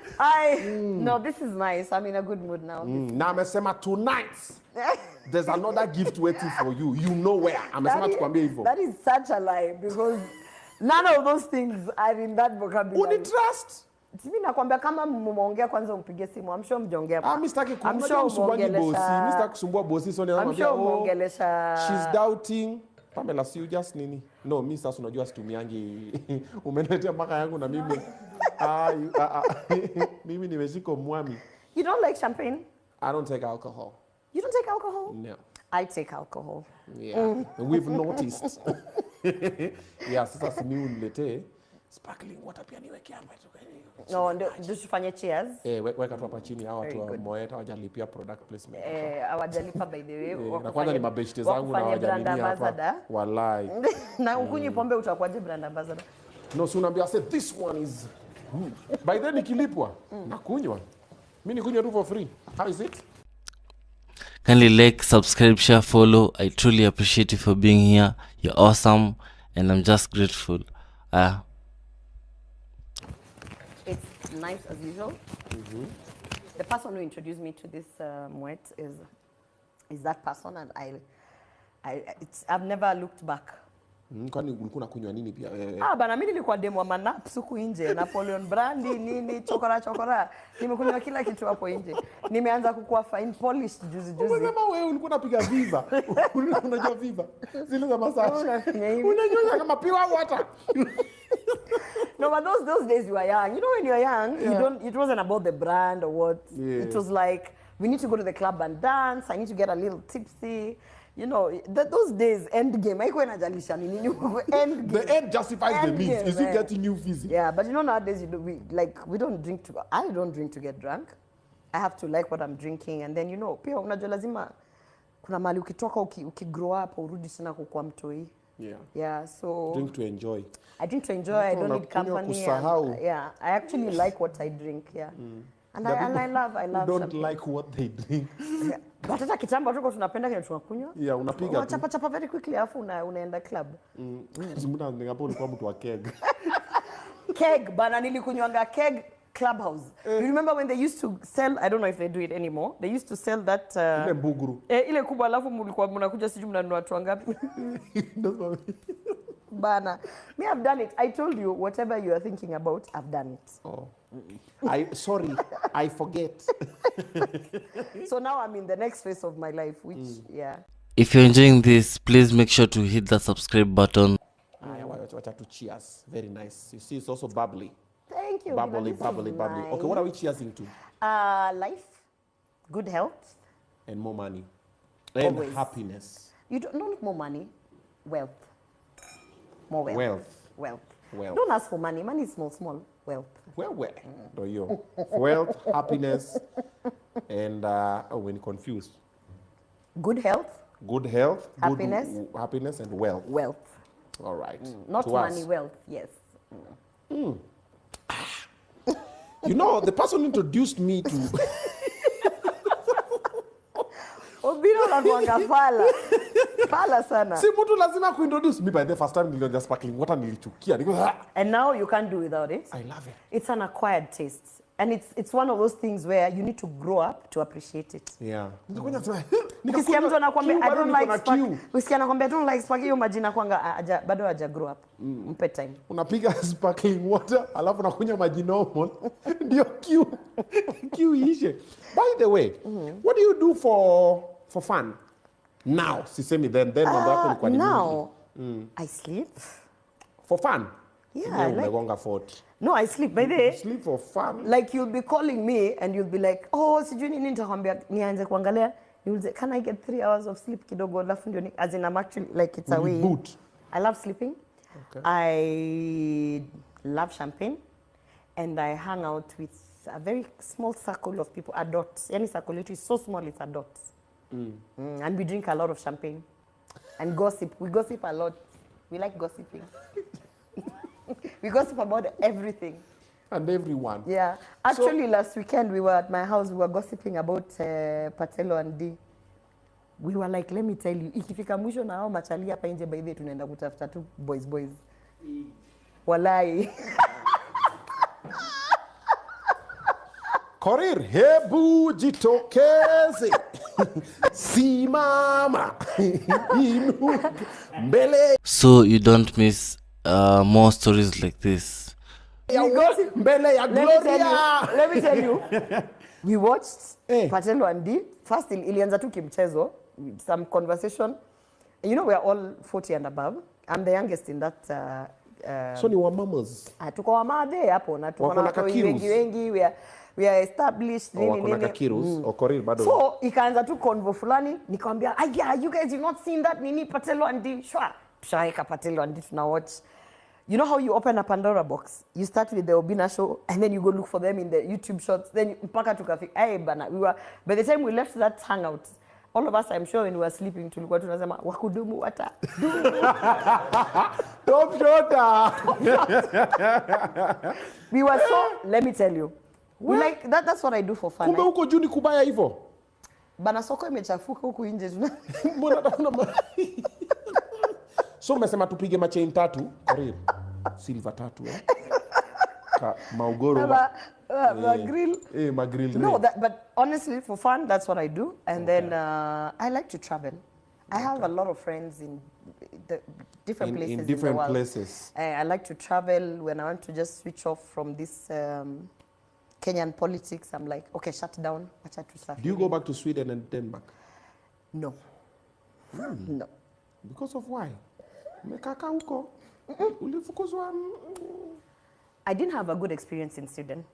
No, this is nice. I'm in a good mood now. Na amesema tonight there's another gift waiting for you. You know where. Amesema tukwambie hivyo. That is such a lie because none of those things are in that vocabulary. Unitrust? Mimi nakwambia kama mmeongea kwanza umpige simu. I'm sure mjeongea. Mimi sitaki I'm sure kusumbua bosi. umeongelesha- Mimi sitaki kusumbua bosi. So I'm niambia sure umeongelesha. she's doubting. Pamela, si you just nini? No, mimi sasa unajua situmiangi. Umeniletea mpaka yangu na mimi. Mimi nimeshika mwami. You don't like champagne? I don't take alcohol. You don't take alcohol? No. I take alcohol. Yeah. We've noticed. Yeah, sasa si mimi uniletee sparkling water pia niweke hapa tu. No, ndio tufanye cheers. Weka tu hapa chini hawa watu wa Moeta hawajalipia product placement. Hawajalipa by the way. Na kwanza ni mabeshte zangu na hawajalipia hapa. Wallahi. Na ukunywi pombe utakuwaje brand ambassador? No, so unaambia say this one is good. By then nikilipwa nakunywa. Mimi nikunywa tu for free. How is it? Kindly like, subscribe, share, follow. I truly appreciate you for being here. You're awesome and I'm just grateful. It's nice as usual. The person who introduced me to this moet is that person, and I've never looked back. Kwani ulikuwa unakunywa nini pia? Bana mimi nilikuwa demo wa Manaps huku nje, Napoleon Brandy nini, chokora. Nimekunywa kila kitu hapo nje. Nimeanza kukua fine polished juzi. Unasema wewe ulikuwa unapiga viva. Unajua viva. Zile za massage. Unafanya hivi. Unajua kama pure water. No, but those days you were young. You know, when you're young, you don't. It wasn't about the brand or what. Yeah. It was like we need to go to the club and dance. I need to get a little tipsy. You know, those days, end game. End game. The end justifies the means. game, Is you man. getting you fizzy? Yeah, but you know nowadays we don't drink to. I don't drink to get drunk. I have to like what I'm drinking, and then you know, pia unajua lazima kuna mali ukitoka ukigrow up urudi tena kukua mtoi. Yeah. Yeah, so Drink to enjoy. I drink to enjoy. I don't need company. Yeah, I actually like what I drink. Yeah, and I love. You don't champagne. like what they drink. Yeah. But hata kitambo tuko tunapenda kile tunakunywa. Yeah, unapiga tu. Chapa very quickly afu unaenda club. Mbona ningapo ulikuwa mtu wa keg. Keg, bana nilikunywanga keg Clubhouse. You remember when they used to sell, I don't know if they do it anymore. They used to sell that Ile mbuguru. ile kubwa alafu mlikuwa mnakuja sijui mnanunua watu wangapi. Bana. Me, I've done it. I told you whatever you are thinking about, I've done it. Oh. Sorry, I forget. So now I'm in the next phase of my life, which yeah. If you're enjoying this, please make sure to hit the subscribe button. Wacha to cheers. Very nice. You see, it's also bubbly. Thank you. Bubbly. This is Okay, nice. what are we cheersing to? Life, good health. And more money. And Always. happiness. You don't need more money, wealth. More wealth. Wealth. Don't ask for money. Money is small. Wealth. Well. Do you? Wealth, happiness, and when confused. Good health, Good health, Happiness. good happiness, and wealth. wealth. All right. Not To money, us. wealth. Yes. You know, the person introduced me to. Obinna anakuanga fala sana. Si mtu lazima kuintroduce me by the first time nilionja sparkling water nilichukia. And now you can't do without it. I love it. It's an acquired taste. And it's one of those things where you need to grow up to appreciate it. Yeah. Ukisikia mtu anakuambia I don't like sparkling. Ukisikia anakuambia I don't like sparkling, hiyo majina kwanga bado haja grow up. Mpe time. Unapiga sparkling water alafu unakunywa maji normal ndio kiu ishe. By the way, what do you do for fun now? Sisemi then mambo yako ilikuwa ni Now I sleep. for fun. Yeah, I like- umegonga 40. No, I sleep. By the way, Sleep for fun. like you'll be calling me and you'll be like, oh, sijui nini nitakwambia nianze kuangalia. You'll say, can I get 3 hours of sleep kidogo? Alafu ndio as in I'm actually like it's a way. Reboot. I love sleeping. Okay. I love champagne. And I hang out with a very small circle of people, a dot. Any circle, it is so small, it's a dot. And we drink a lot of champagne. And gossip. We gossip a lot. We like gossiping. We gossip about everything. And everyone. Yeah. Actually, last weekend we were at my house. We were gossiping about Patelo and D. We were like, let me tell you, ikifika mwisho na hao machali hapa nje by the way tunaenda kutafuta tu boys. Walai. Korir, hebu jitokeze. Simama. Inuka. Mbele. So you don't miss more stories like this. Mbele ya Gloria. Let me tell you. We watched Patelo and D. First ilianza tu kimchezo, some conversation. You know we are all 40 and above. I'm the youngest in that So ni wa mamas. tuko wamadhe hapo na tuko Wako na na watu kakirus. wengi we are established Wako na kakirus. Okoril bado. So ikaanza tu convo fulani nikamwambia you guys you've not seen that nini Patelo and D shwa shaika Patelo and D tuna watch. You know how you open a Pandora box? You start with the Obinna Show and then you go look for them in the YouTube shorts. Then mpaka tukafika bana we were by the time we left that hangout all of us I'm sure when we were sleeping tulikuwa tunasema wakudumu wata Top shota. we were so let me tell you we like that's what I do for fun. Kumbe huko juu ni kubaya hivyo. Bana soko imechafuka huku nje Mbona So umesema tupige machain 3, Korir. Silver 3 Maugoro. grill. Magrill. No, but honestly, for fun, that's what I do. And then I like to travel. I have a lot of friends in the different places in different the world. places. I like to travel when I want to just switch off from this Kenyan politics. I'm like, okay, shut down. Do you go back to Sweden and Denmark? No. No. Because of why? Mekaka huko. Ulifukuzwa? I didn't have a good experience in Sweden.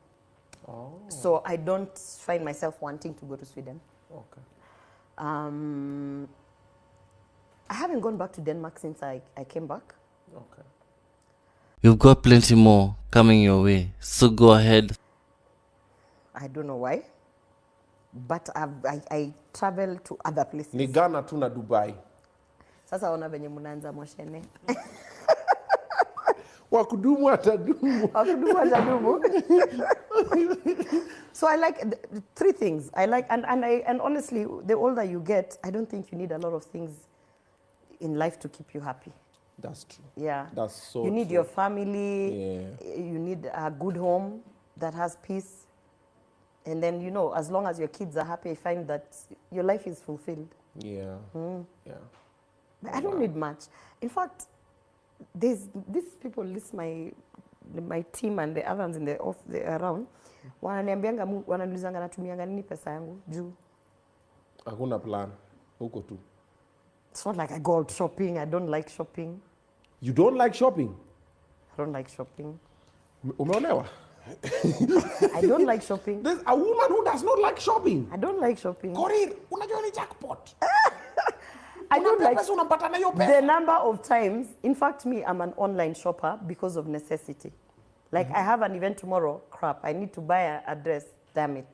Oh, So I don't find myself wanting to go to Sweden. okay. I haven't gone back to Denmark since I came back. Okay. You've got plenty more coming your way, so go ahead. I don't know why. But I travel to other places. Ni Ghana tu na Dubai. Sasa ona venye mnaanza moshene. Wakudumu atadumu. Wakudumu atadumu. So I like the three things. I like and honestly, the older you get, I don't think you need a lot of things in life to keep you happy. That's true. Yeah. That's so You need true. your family. Yeah. You need a good home that has peace. And then, you know, as long as your kids are happy, I find that your life is fulfilled. Yeah. Yeah. But I don't need much. In fact, these people list my team and the others in the around. Wananiambianga wananulizanga natumianga nini pesa yangu juu. Hakuna plan. Huko tu. It's not like I go out shopping. I don't like shopping. You don't like shopping? I don't like shopping. Umeolewa? I don't like shopping. There's a woman who does not like shopping. I don't like shopping. Korir, unajua ni jackpot. I don't like Pesa unapata na hiyo pesa. the number of times. In fact, me, I'm an online shopper because of necessity. Like I have an event tomorrow. Crap, I need to buy a dress. Damn it.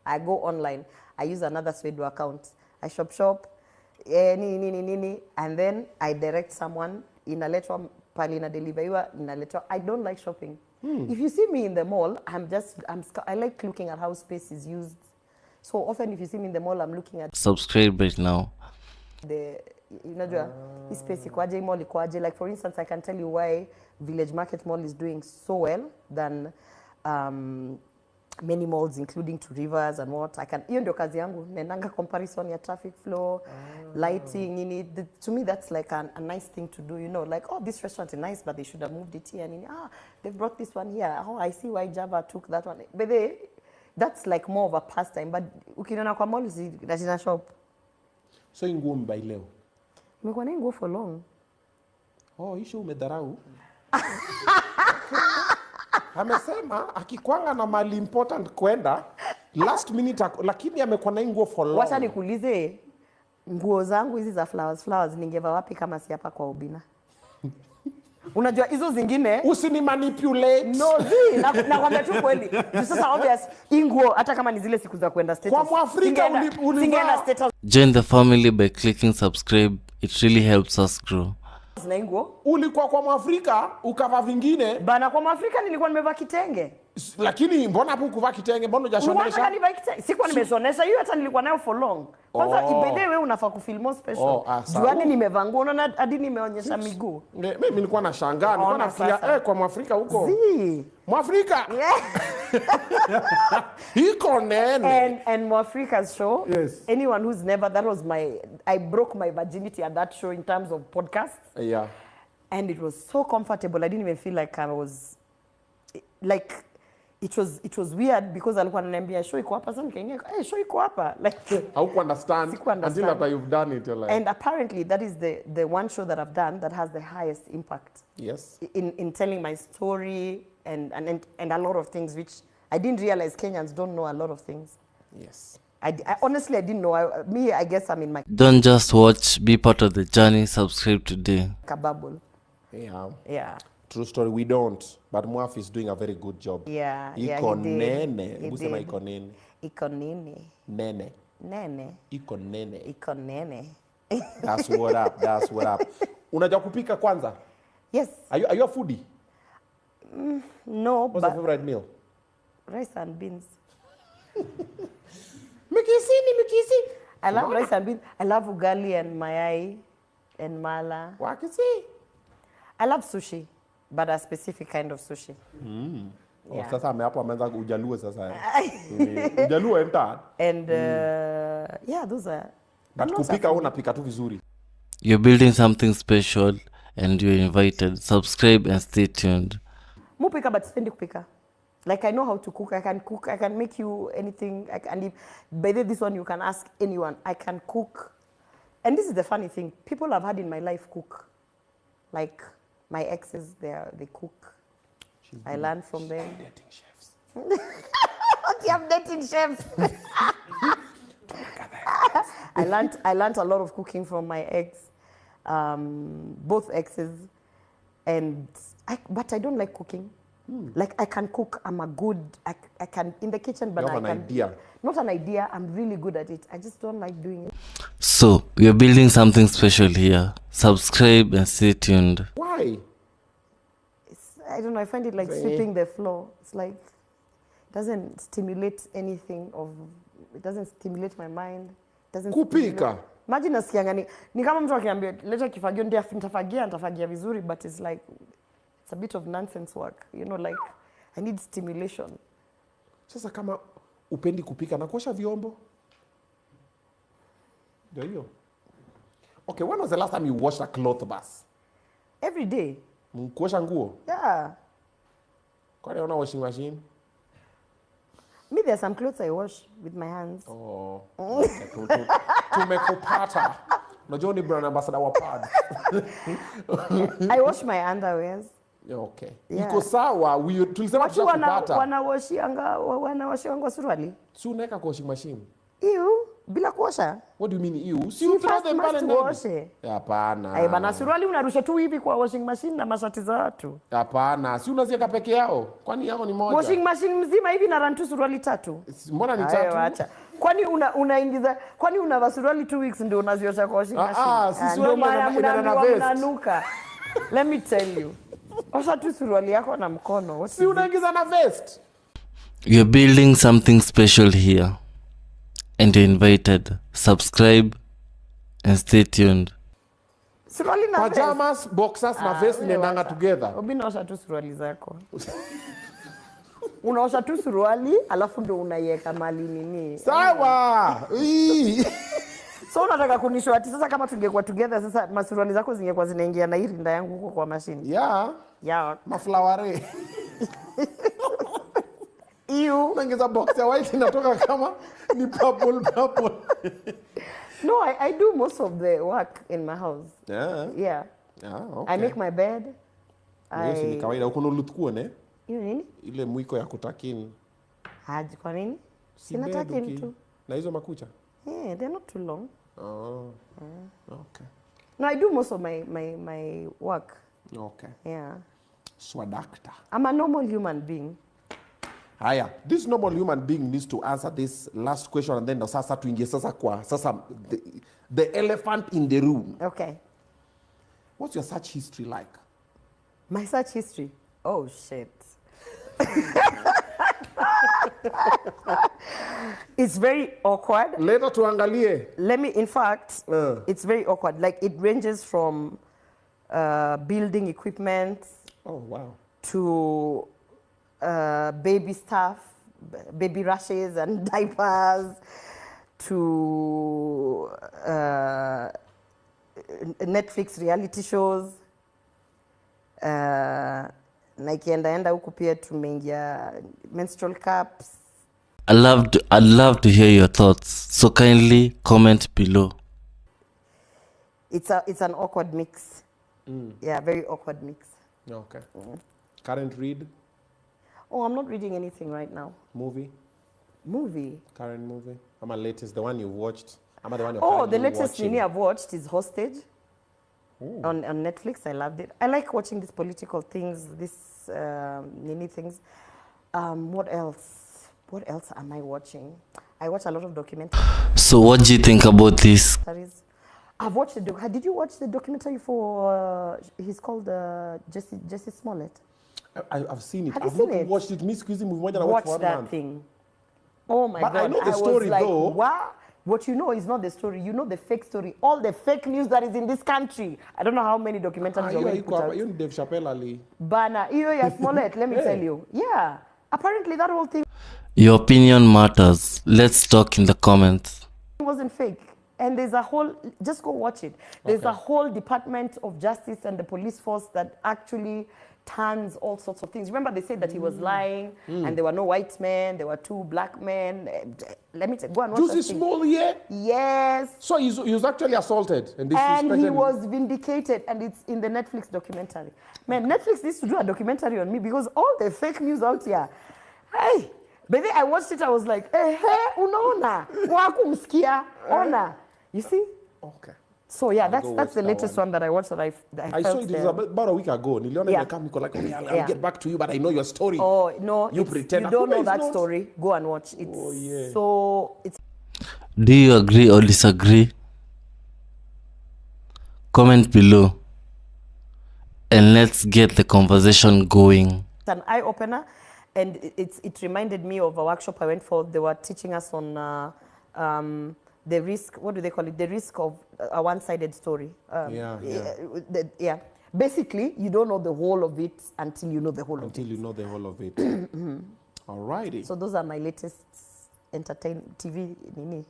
I go online. I use another Swedo account. I shop. And then I direct someone inaletwa pali na deliveriwa inaletwa. I don't like shopping. If you see me in the mall, I like looking at how space is used. So often if you see me in the mall, I'm looking at Subscribe right now. unajua hii space ikoaje, mall ikoaje. Like for instance, I can tell you why Village Market Mall is doing so well than many malls including Two Rivers and what. Hiyo ndio kazi yangu, naendanga comparison ya traffic flow, lighting, to me that's like a nice thing to do, you know, like, oh, this restaurant is nice but they should have moved it here, and they've brought this one here, oh, I see why Java took that one, but that's like more of a pastime. But ukiona kwa mall lazima shop. So nguo mbai leo. Nimekuwa na nguo for long. Oh, isho umedharau. Amesema akikwanga na mali important kwenda last minute, lakini amekuwa na nguo for long. Wacha nikuulize, nguo zangu hizi za flowers ningeva wapi kama si hapa kwa Obinna? Unajua hizo zingine usini manipulate. No, nakwambia tu kweli. Sasa obvious hii nguo hata kama ni zile siku za kwenda status. Kwa Mwafrika singeenda status. Join the family by clicking subscribe. It really helps us grow. Na nguo ulikuwa kwa Mwafrika ukava vingine bana. Kwa Mwafrika nilikuwa nimevaa kitenge, lakini mbona hapo kuvaa kitenge, mbona hujashonesha? Sikuwa nimeshonesha hiyo, hata nilikuwa nayo for long. Kwanza ibede wewe unafaa kufeel more special. Juani nimevaa nguo, unaona hadi nimeonyesha miguu. Mimi nilikuwa na shangaa, nilikuwa nafikiria kwa Mwafrika huko. Mwafrika. Iko nene. And Mwafrika's show. Yes. Anyone who's never, I broke my virginity at that show in terms of podcasts. Yeah. And it was so comfortable. I didn't even feel like I was like, it was weird because alikuwa ananiambia show iko hapa, sasa nikaingia, show iko hapa, like hauku understand until after you've done it, you're like. And apparently that is the one show that I've done that has the highest impact. Yes. In telling my story and a lot of things which I didn't realize Kenyans don't know a lot of things. Yes. I honestly didn't know. I guess I'm in my Don't just watch, be part of the journey. Subscribe today. kabubble. Yeah. Yeah. True story, we don't, but Mwaf is doing a very good job. Yeah. Iko he did. nene. He Usema did. iko nene. Iko nini? Nene. Nene. Iko nene. Iko nene. That's what up. That's what up. Unajua kupika kwanza? Yes. Are you a foodie? No, What's but your favorite meal? rice and beans. Mikisi. I love rice and beans. I love ugali and mayai and mala. Wakisi. I love sushi, but a specific kind of sushi. Yeah. Sasa hapo ameanza ujaluo sasa. Ujaluo enter. And yeah, those are. But kupika unapika tu vizuri. You're building something special and you're invited. Subscribe and stay tuned. Mupika but sipendi kupika. Like I know how to cook. I can cook. I can make you anything. By this one you can ask anyone. I can cook. And this is the funny thing. People I've had in my life cook. Like My exes, they cook. I learn from them. Dating chefs. Okay, I'm dating chefs. I learned a lot of cooking from my ex, both exes, but I don't like cooking. Like I can cook. I'm a good. I can in the kitchen, but You have I an can. idea. Not an idea. I'm really good at it. I just don't like doing it. So we are building something special here. Subscribe and stay tuned. Why? I don't know. I find it like sweeping the floor. It's like it doesn't stimulate anything it doesn't stimulate my mind. It doesn't Kupika. Imagine nasikianga ni kama mtu akiambia leta kifagio ndio nitafagia vizuri, but it's like it's a bit of nonsense work. You know, like I need stimulation. Sasa kama upendi kupika na kuosha vyombo? Ndio hiyo. Okay, when was the last time you washed a cloth bus? Every day. Kuosha nguo? Yeah. Kwani una washing machine? Me, there's some clothes I wash with my hands. Oh. Tumekupata. Unajua ni brand ambassador wa pad. I wash my underwears. Okay. Yeah. Iko sawa. Tulisema tutakupata. Wanawashianga suruali. Si unaweka kwa washing machine? Ew, bila kuosha. What do you mean you? Si you throw them pale ndani. Hapana. Ai bana, suruali unarusha tu hivi kwa washing machine na mashati za watu. Hapana, si unaziweka peke yao. Kwani yao ni moja? Washing machine mzima hivi na run tu suruali 3. Mbona ni 3? Acha. Kwani unaingiza kwani una suruali 2 weeks ndio unaziosha kwa washing machine? Si suruali na vest. Unanuka. Let me tell you. Osha tu suruali yako na mkono. Si unaingiza na vest. You're building something special here. And you're invited. Subscribe and stay tuned. Suruali na pajamas, vest. boxers na vest inaendanga together. Obinna, osha tu suruali zako. Unaosha tu suruali alafu ndio unaiweka mali nini. Sawa. So unataka kunisho ati sasa kama tungekuwa together sasa masuruali zako zingekuwa zinaingia na hii rinda yangu huko kwa machine. Yeah. Maflowere. Ew. Unaingiza box ya white inatoka kama ni purple. No, I do most of the work in my house. Yeah. Okay. I make my bed. Yes, ni kawaida uko nolutkuo ne? Hiyo nini? Ile mwiko ya kutakini. Haji kwa nini? Sina takini tu. Na hizo makucha? Yeah, they're not too long. Oh. Okay. No, I do most of my work. Okay. Yeah. Swadakta. I'm a normal human being. Haya, this normal human being needs to answer this last question and then sasa tuingie sasa kwa sasa the elephant in the room. Okay. What's your search history like? My search history? Oh, shit. It's very awkward. Later tuangalie. In fact, it's very awkward. Like it ranges from building equipment. Oh, wow. To baby stuff, baby rashes and diapers, to Netflix reality shows. Na ikiendaenda huku pia tumeingia menstrual cups. I'd love to hear your thoughts, so kindly comment below. It's an awkward mix. Yeah, very awkward mix. Okay. Current read? Oh, I'm not reading anything right now. Movie? Current movie? I'm a latest, the one you've watched. I'm the one you're Oh, the latest watching. thing I've watched is Hostage. On Netflix. I loved it. I like watching these political things, nini things. What else? What else am I watching? I watch a lot of documentaries. So what do you think about this? I've watched did you watch the documentary for, he's called Jesse Smollett? I've seen it. Have you seen it? Watched it. Miss Squeezy movie. Watch that thing. Oh my God. But I know the story was like, though. Wow. What you know is not the story. You know the fake story. All the fake news that is in this country. I don't know how many documentaries you already put out. You Dave Chappelle Ali. Bana, ya Smollett, let me tell you. Yeah. Apparently that whole thing Your opinion matters. Let's talk in the comments. wasn't fake. And there's a whole, just go watch it. There's a whole Department of Justice and the police force that actually tons, all sorts of things. Remember they said that he was lying and there were no white men, there were 2 black men. Let me go and watch Juicy Small here? Yes. So he was actually assaulted and disrespected. And he was vindicated, and it's in the Netflix documentary. Man, Netflix needs to do a documentary on me because all the fake news out here. Hey, but then I watched it, I was like, hey, unaona, wakumsikia, ona. You see? Okay. So yeah, that's the latest one that I watched that I saw it about a week ago. Niliona imeka like, okay, I'll get back to you, but I know your story. Oh no, you pretend. You don't know that story. Go and watch it. Oh yeah. So it's. Do you agree or disagree? Comment below and let's get the conversation going. It's an eye-opener, and it reminded me of a workshop I went for. They were teaching us on the risk, what do they call it? The risk of a one-sided story. Yeah. Basically, you don't know the whole of it until you know the whole of it. Until you know the whole of it. Alrighty. So those are my latest TV nini.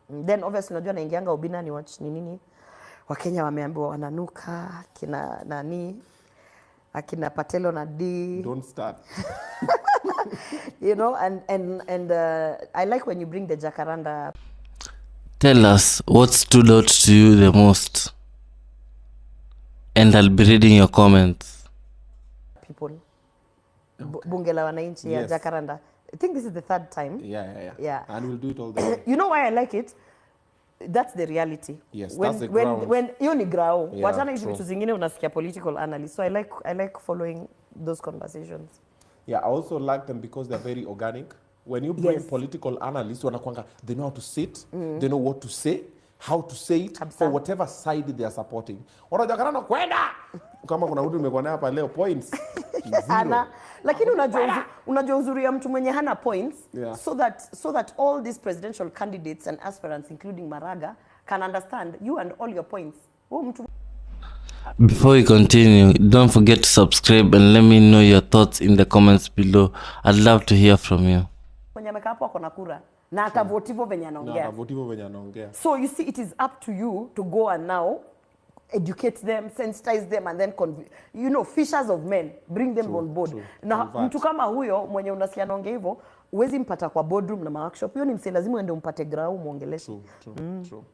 Then obviously unajua naingianga Obinna ni watch nini. Wakenya wameambiwa wananuka kina nani akina Patelo na D. Don't start. You know, and I like when you bring the jacaranda. Tell us what stood out to you the most, and I'll be reading your comments. People, bunge la wananchi ya jacaranda. I think this is the 3rd time. Yeah. And we'll do it all the way. You know why I like it? That's the reality. Yes, when, that's the ground. When hiyo ni grao. Yeah, Wachana hizi vitu zingine unasikia political analyst. So I like following those conversations. Yeah, I also like them because they're very organic. When you bring political analysts, they know how to sit, they know what to say, how to say it, for whatever side they are supporting. Wanajakarana kwenda! Kama kuna mtu nimekuwa naye hapa leo points. Zero. Lakini unajua uzuri ya mtu mwenye hana points, so that all these presidential candidates and aspirants, including Maraga, can understand you and all your points. Before we continue, don't forget to subscribe and let me know your thoughts in the comments below. I'd love to hear from you. Mwenye amekaa hapo akona kura na atavotivo venye anaongea. So you see, it is up to you to go and now educate them, sensitize them, and then fishers of men, bring them on board. Na mtu kama huyo mwenye unasikia anaongea hivyo, uwezi mpata kwa boardroom na workshop. Hiyo ni mse lazima uende umpate grau muongeleshe. True.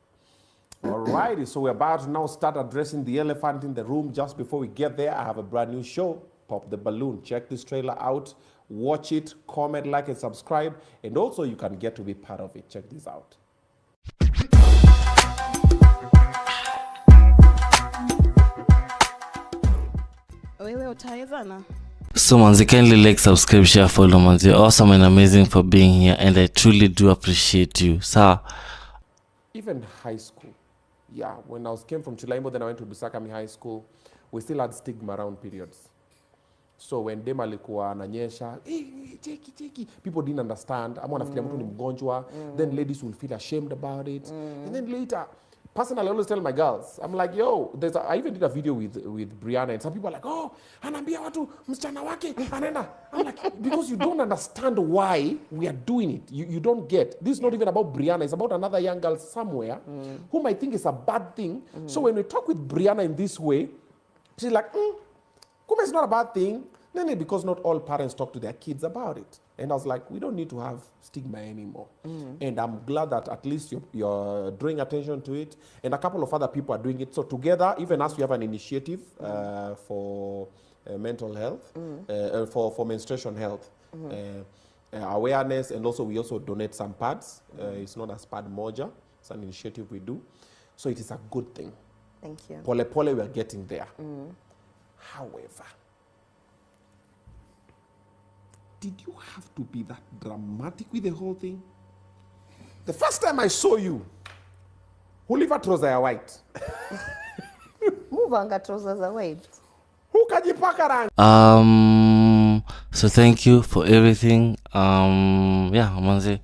Alrighty, so we're about to now start addressing the elephant in the room. Just before we get there, I have a brand new show, Pop the Balloon. Check this trailer out, watch it, comment, like, and subscribe, and also you can get to be part of it. Check this out. So manzi, kindly like, subscribe, share, follow manzi. You're awesome and amazing for being here, and I truly do appreciate you. So even high school, when I came from Chilaimbo, then I went to Busakami High School, we still had stigma around periods. So when dem alikuwa ananyesha, cheki, people didn't understand. Ama wanafikiria mtu ni mgonjwa. Then ladies will feel ashamed about it. And then later, personally, I always tell my girls, I'm like, yo, I even did a video with Brianna, and some people are like, oh, anaambia watu msichana wake anaenda. I'm like, because you don't understand why we are doing it. You don't get. This is not even about Brianna. It's about another young girl somewhere whom I think is a bad thing. So when we talk with Brianna in this way, she's like, Kuma is not a bad thing. Then because not all parents talk to their kids about it. And I was like, we don't need to have stigma anymore. And I'm glad that at least you're drawing attention to it. And a couple of other people are doing it. So together, even as we have an initiative for mental health, for menstruation health, awareness, and also we also donate some pads. It's known as Pad Moja. It's an initiative we do. So it is a good thing. Thank you. Pole pole, we are getting there. However, did you have to be that dramatic with the whole thing? The first time I saw you, who live at Rosa White? Muvanga trousers are white. Who kajipaka rangi? So thank you for everything. Manze,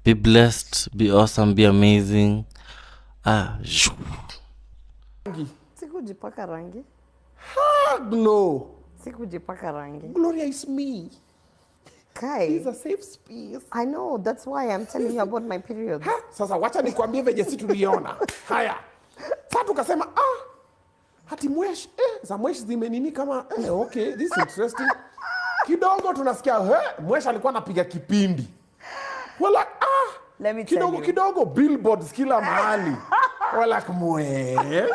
be blessed, be awesome, be amazing. Sikujipaka rangi. Glow. Sikujipaka rangi. Gloria is me. Kai. It's a safe space. I know, that's why I'm telling you about my period. Sasa wacha nikwambie venye si tuliona. Haya. Sasa tukasema hati mwesh za mwesh zimenini kama okay, this is interesting. Kidogo tunasikia mwesh alikuwa anapiga kipindi. We're like Let me tell you. Kidogo billboards kila mahali. We're like mwesh.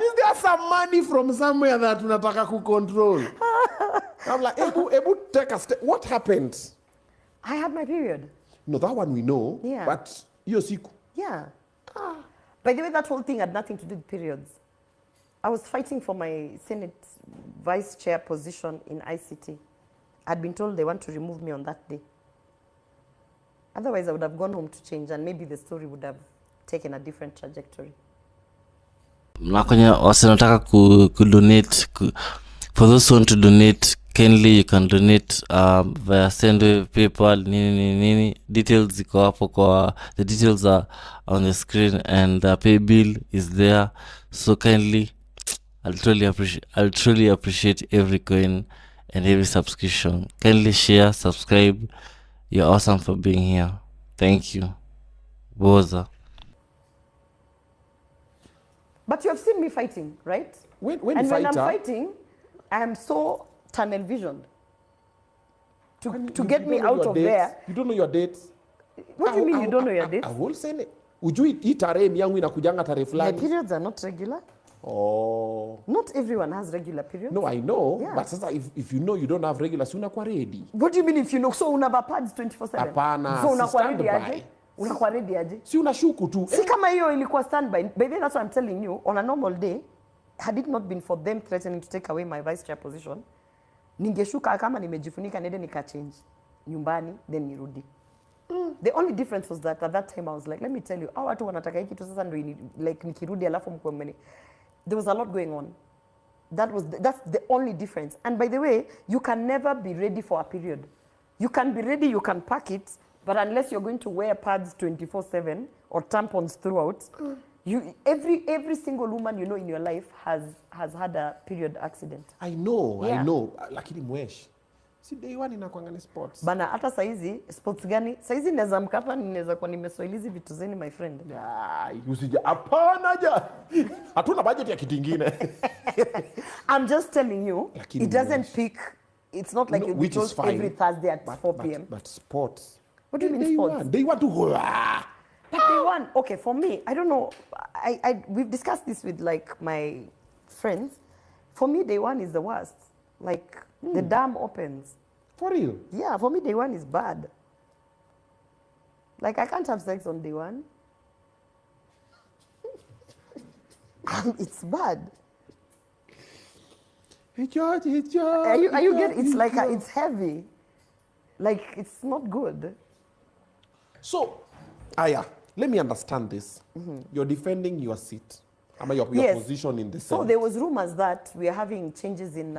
Is there some money from somewhere that tunataka kucontrol? I'm like, Ebu take a step. What happened? I had my period. No, that one we know. Yeah. But hiyo siku. Yeah. By the way, that whole thing had nothing to do with periods. I was fighting for my Senate vice chair position in ICT. I'd been told they want to remove me on that day. Otherwise, I would have gone home to change and maybe the story would have taken a different trajectory. Na kwenye wasinataka kudonate, for those who want to donate, kindly you can donate via Sendwave, PayPal, nini. Details ziko hapo kwa, the details are on the screen and the pay bill is there. So kindly, I'll truly appreciate every coin and every subscription. Kindly share, subscribe. You're awesome for being here. Thank you. Boza. But you have seen me fighting, right? When and when I'm fighter, fighting, I am so tunnel visioned to you get me don't know out your of dates. there. You don't know your dates. What do you mean you don't know your dates? I will say it. Ujui hii tarehe yangu inakujanga tarehe My fulani. periods are not regular. Oh. Not everyone has regular periods. No, I know. Yeah. But sasa if you know you don't have regular, si unakuwa ready. What do you mean if you know? So unava pads 24/7? Hapana, So si unakuwa ready standby. aje? Unakuwa ready aje? Si unashuku tu. Si kama hiyo ilikuwa standby. By then that's what I'm telling you. On a normal day, had it not been for them threatening to take away my vice chair position, ningeshuka kama nimejifunika nende nikachange nyumbani then nirudi. The only difference was that at that time I was like, let me tell you, hao watu wanataka hiki tu sasa ndio like nikirudi alafu mko mmeni. There was a lot going on. That's the only difference. And by the way, you can never be ready for a period. You can be ready, you can pack it, but unless you're going to wear pads 24/7 or tampons throughout, every single woman you know in your life has had a period accident. I know. Lakini mwesh. Si day one inakuanga ni sports. Bana hata saizi sports gani? Saizi naweza mkapa ninaweza kwa nimeswahilizi vitu zeni my friend. Usija hapana ja. Hatuna budget ya kitu kingine. I'm just telling you, Lakini it doesn't mwesh. peak. It's not like you'll be Which is told fine. every Thursday at 4 p.m. But sports. What do you mean Day sports? one. Day one to But they won. Okay, for me, I don't know. We've discussed this with like my friends. For me, day one is the worst. Like the dam opens. For real? Yeah, for me, day one is bad. Like I can't have sex on day one. It's bad. Are you getting? It's like it's heavy. Like it's not good. So, Aya, let me understand this. You're defending your seat. Your Yes. position in the So Senate. there was rumors that we are having changes in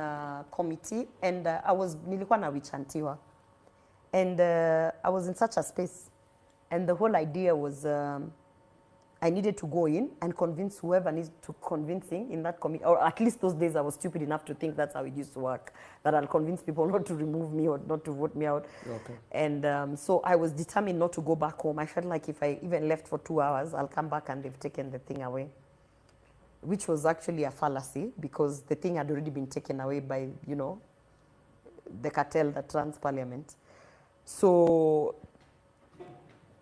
committee, and nilikuwa na wichantiwa, and I was in such a space, and the whole idea was I needed to go in and convince whoever needs to convincing in that committee, or at least those days I was stupid enough to think that's how it used to work, that I'll convince people not to remove me or not to vote me out. Okay. And so I was determined not to go back home. I felt like if I even left for 2 hours, I'll come back and they've taken the thing away, which was actually a fallacy because the thing had already been taken away by, the cartel that runs parliament. So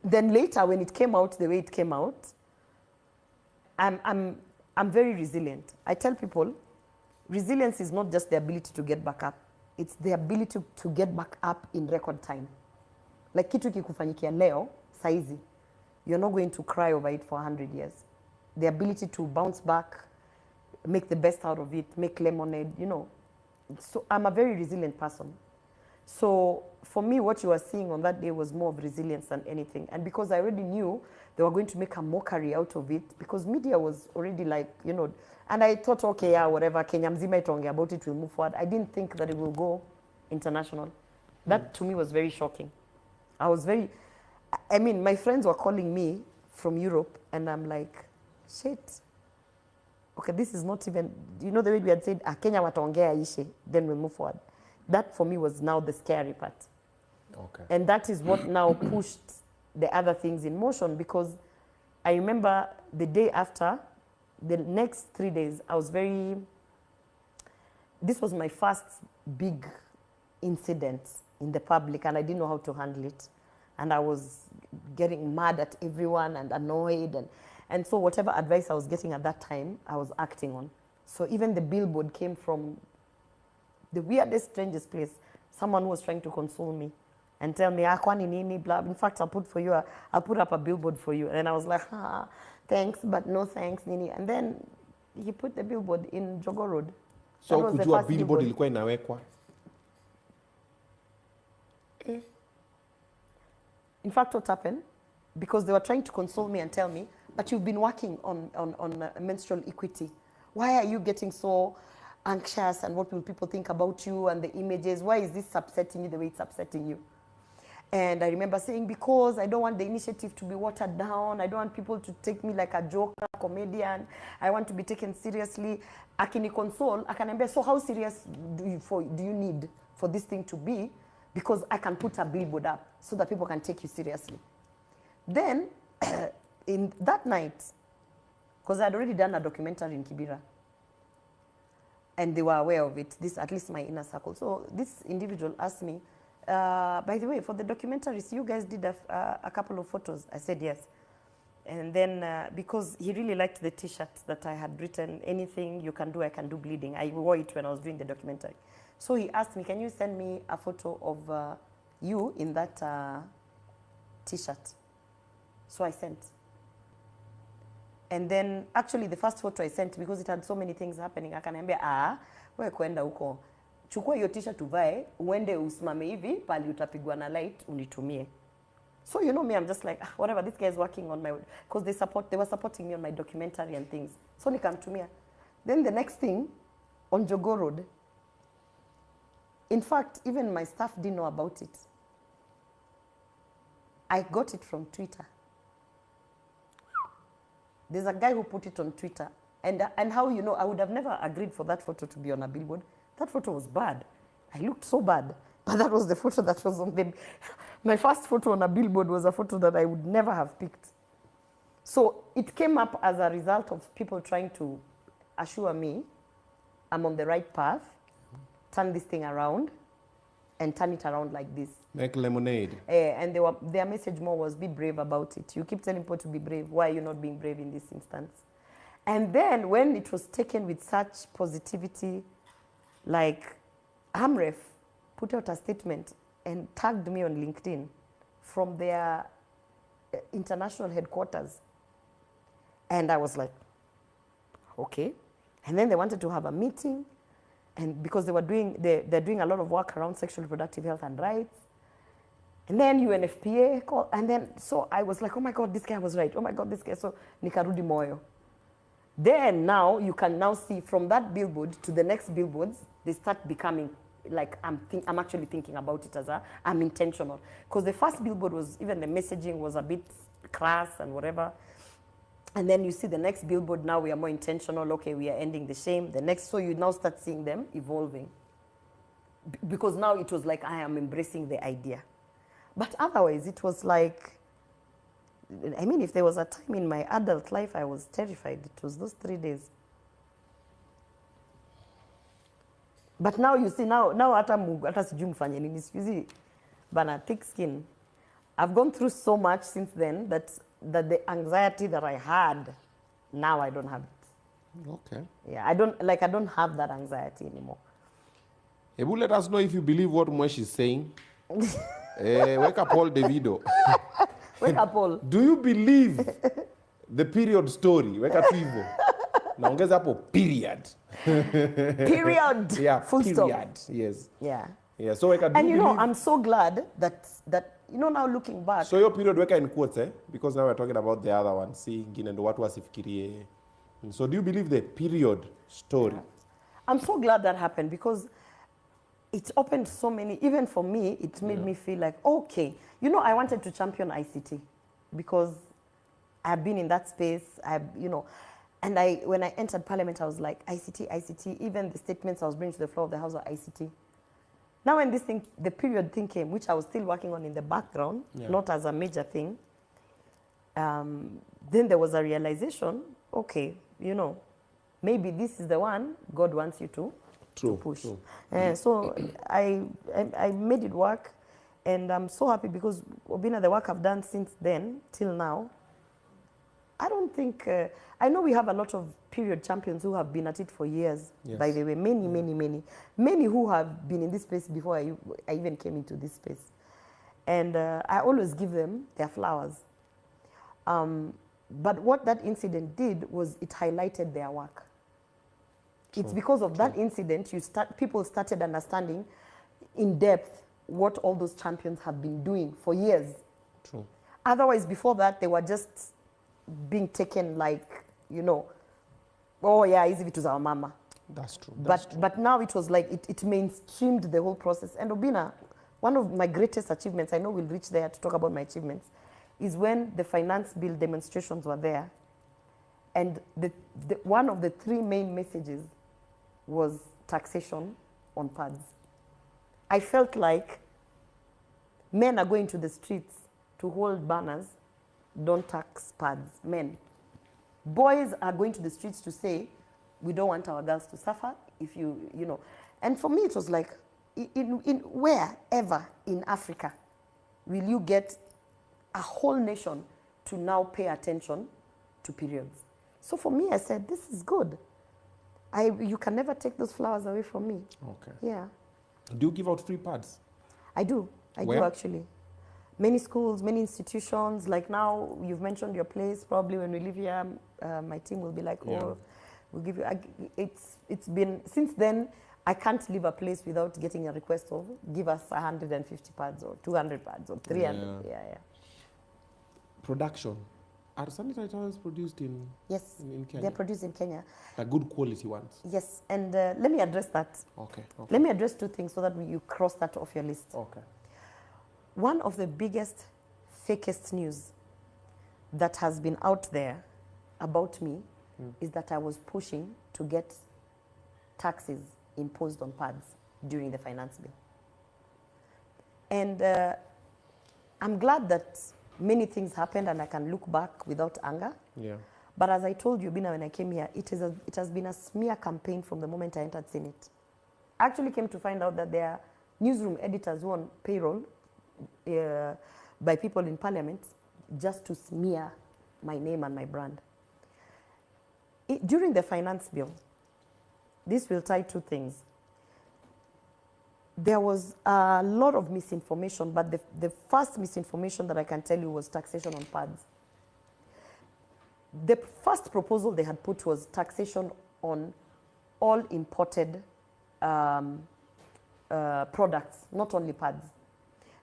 then later when it came out the way it came out, I'm very resilient. I tell people, resilience is not just the ability to get back up. It's the ability to get back up in record time. Like kitu kikufanyikia leo, saizi, you're not going to cry over it for 100 years. The ability to bounce back, make the best out of it, make lemonade, So I'm a very resilient person. So for me, what you were seeing on that day was more of resilience than anything. And because I already knew they were going to make a mockery out of it, because media was already like, and I thought, okay, yeah, whatever, Kenya mzima itaongea about it, we'll move forward. I didn't think that it will go international. That to me was very shocking. My friends were calling me from Europe, and I'm like, shit. Okay, this is not even, the way we had said, Kenya wataongea ishe, then we'll move forward. That for me was now the scary part. Okay. And that is what now pushed the other things in motion, because I remember the day after, the next 3 days, I was very this was my first big incident in the public, and I didn't know how to handle it. And I was getting mad at everyone and annoyed. And so whatever advice I was getting at that time, I was acting on. So even the billboard came from the weirdest, strangest place. Someone who was trying to console me and tell me, kwani nini, blah. In fact, I'll put up a billboard for you. And I was like, thanks, but no thanks, nini. And then he put the billboard in Jogoo Road. So kujua billboard ilikuwa inawekwa? In fact, what happened, because they were trying to console me and tell me, but you've been working on menstrual equity. Why are you getting so anxious, and what will people think about you and the images? Why is this upsetting you the way it's upsetting you? And I remember saying, because I don't want the initiative to be watered down. I don't want people to take me like a joker, comedian. I want to be taken seriously. Akini console, akaniambia, so how serious do you need for this thing to be? Because I can put a billboard up so that people can take you seriously. Then, in that night, because I'd already done a documentary in Kibera, and they were aware of it, this, at least my inner circle. So this individual asked me, by the way, for the documentaries, you guys did a couple of photos. I said yes. And then, because he really liked the t-shirt that I had written, anything you can do, I can do bleeding. I wore it when I was doing the documentary. So he asked me, can you send me a photo of you in that t-shirt? So I sent. And then, actually, the first photo I sent, because it had so many things happening, akaniambia, wewe kwenda huko, chukua hiyo t-shirt uvae, uende usimame hivi, pali utapigwa na light, unitumie. So you know me, I'm just like, whatever, this guy is working on my, because they were supporting me on my documentary and things. So nikamtumia. Then the next thing, on Jogoo Road, in fact, even my staff didn't know about it. I got it from Twitter. There's a guy who put it on Twitter. And how you know, I would have never agreed for that photo to be on a billboard. That photo was bad. I looked so bad. But that was the photo that was on the... My first photo on a billboard was a photo that I would never have picked. So it came up as a result of people trying to assure me I'm on the right path, turn this thing around, and turn it around like this. Like lemonade. And their message more was, be brave about it. You keep telling people to be brave. Why are you not being brave in this instance? And then when it was taken with such positivity, like AMREF put out a statement and tagged me on LinkedIn from their international headquarters. And I was like, okay. And then they wanted to have a meeting, and because they're doing a lot of work around sexual reproductive health and rights. And then UNFPA called, and then, so I was like, oh my God, this guy was right. Oh my God, this guy, so nikarudi moyo. Then now, you can now see from that billboard to the next billboards, they start becoming like, I'm actually thinking about it as I'm intentional. Because the first billboard was, even the messaging was a bit crass and whatever. And then you see the next billboard, now we are more intentional. Okay, we are ending the shame. The next, so you now start seeing them evolving. Because now it was like, I am embracing the idea. But otherwise, it was like, I mean, if there was a time in my adult life I was terrified, it was those 3 days. But now you see, now hata sijui mfanye nini, you see, bana, thick skin. I've gone through so much since then that the anxiety that I had, now I don't have it. Okay. Yeah, I don't have that anxiety anymore. Ebu, let us know if you believe what Mwesh is saying. Wake up all Davido. Wake up all. Do you believe the period story? Wake up hivyo. Naongeza hapo period. Period. Yeah, full period. stop. Yes. Yeah. Yeah, so weka, and you know, I'm so glad that you know, now looking back. So your period weka in quotes, because now we're talking about the other one. See, ingine ndo watu wasifikirie. So do you believe the period story? Yeah. I'm so glad that happened, because it opened so many, even for me, it made me feel like, okay, you know, I wanted to champion ICT because I've been in that space, you know, and when I entered Parliament, I was like, ICT, even the statements I was bringing to the floor of the House were ICT. Now when this thing, the period thing came, which I was still working on in the background, not as a major thing, then there was a realization, okay, you know, maybe this is the one God wants you to True, to push. true. So I made it work, and I'm so happy because Obinna, the work I've done since then till now, I don't think, I know we have a lot of period champions who have been at it for years, Yes. by the way, many who have been in this space before I even came into this space. And I always give them their flowers. But what that incident did was it highlighted their work. It's because of that incident people started understanding in depth what all those champions have been doing for years. True. Otherwise, before that, they were just being taken like, you know, oh yeah, easy to our mama. That's true. But now it was like it mainstreamed the whole process. And Obinna, one of my greatest achievements, I know we'll reach there to talk about my achievements, is when the finance bill demonstrations were there. And one of the three main messages was taxation on pads. I felt like men are going to the streets to hold banners, don't tax pads, men. Boys are going to the streets to say, we don't want our girls to suffer if you know. And for me, it was like, in wherever in Africa will you get a whole nation to now pay attention to periods? So for me, I said, this is good. You can never take those flowers away from me. Okay. Yeah. Do you give out free pads? I do. I Where? do actually. Many schools, many institutions. Like now, you've mentioned your place. Probably when we leave here, my team will be like, oh, we'll give you. It's been, since then, I can't leave a place without getting a request of, give us 150 pads or 200 pads or 300. Yeah. Production. Are sanitary towels produced in Kenya? They're produced in Kenya. Like good quality ones? Yes, and let me address that. Okay. Let me address two things so that you cross that off your list. Okay. One of the biggest, fakest news that has been out there about me is that I was pushing to get taxes imposed on pads during the finance bill. And I'm glad that many things happened and I can look back without anger. Yeah. But as I told you, Obinna, when I came here, it has been a smear campaign from the moment I entered Senate. I actually came to find out that there are newsroom editors who are on payroll by people in parliament just to smear my name and my brand. During the finance bill, this will tie two things. There was a lot of misinformation, but the first misinformation that I can tell you was taxation on pads. The first proposal they had put was taxation on all imported products, not only pads.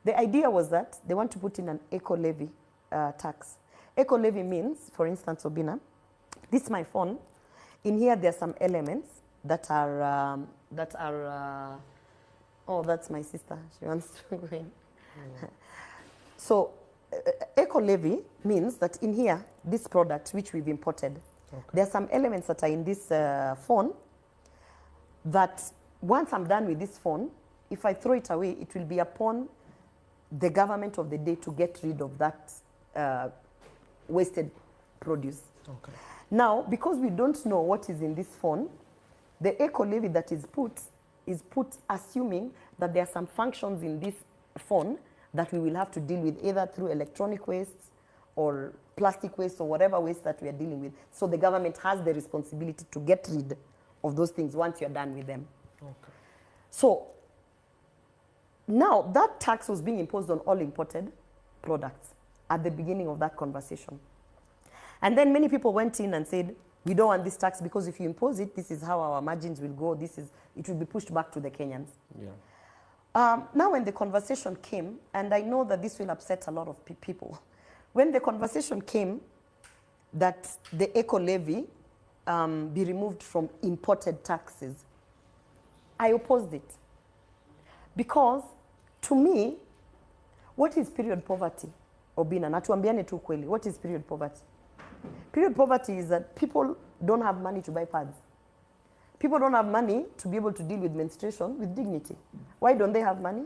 The idea was that they want to put in an eco-levy tax. Eco-levy means, for instance, Obinna, this is my phone. In here, there are some elements that are oh, that's my sister. She wants to go in. So, eco-levy means that in here, this product which we've imported, there are some elements that are in this phone that once I'm done with this phone, if I throw it away, it will be upon the government of the day to get rid of that wasted produce. Okay. Now, because we don't know what is in this phone, the eco-levy that is put assuming that there are some functions in this phone that we will have to deal with either through electronic wastes or plastic waste or whatever waste that we are dealing with. So the government has the responsibility to get rid of those things once you're done with them. Okay. So now that tax was being imposed on all imported products at the beginning of that conversation. And then many people went in and said, we don't want this tax because if you impose it, this is how our margins will go. It will be pushed back to the Kenyans. Yeah. Now when the conversation came, and I know that this will upset a lot of people, when the conversation came that the eco-levy be removed from imported taxes, I opposed it. Because to me, what is period poverty? Obinna, na tuambiane tu kweli, what is period poverty? Period poverty is that people don't have money to buy pads. People don't have money to be able to deal with menstruation with dignity. Why don't they have money?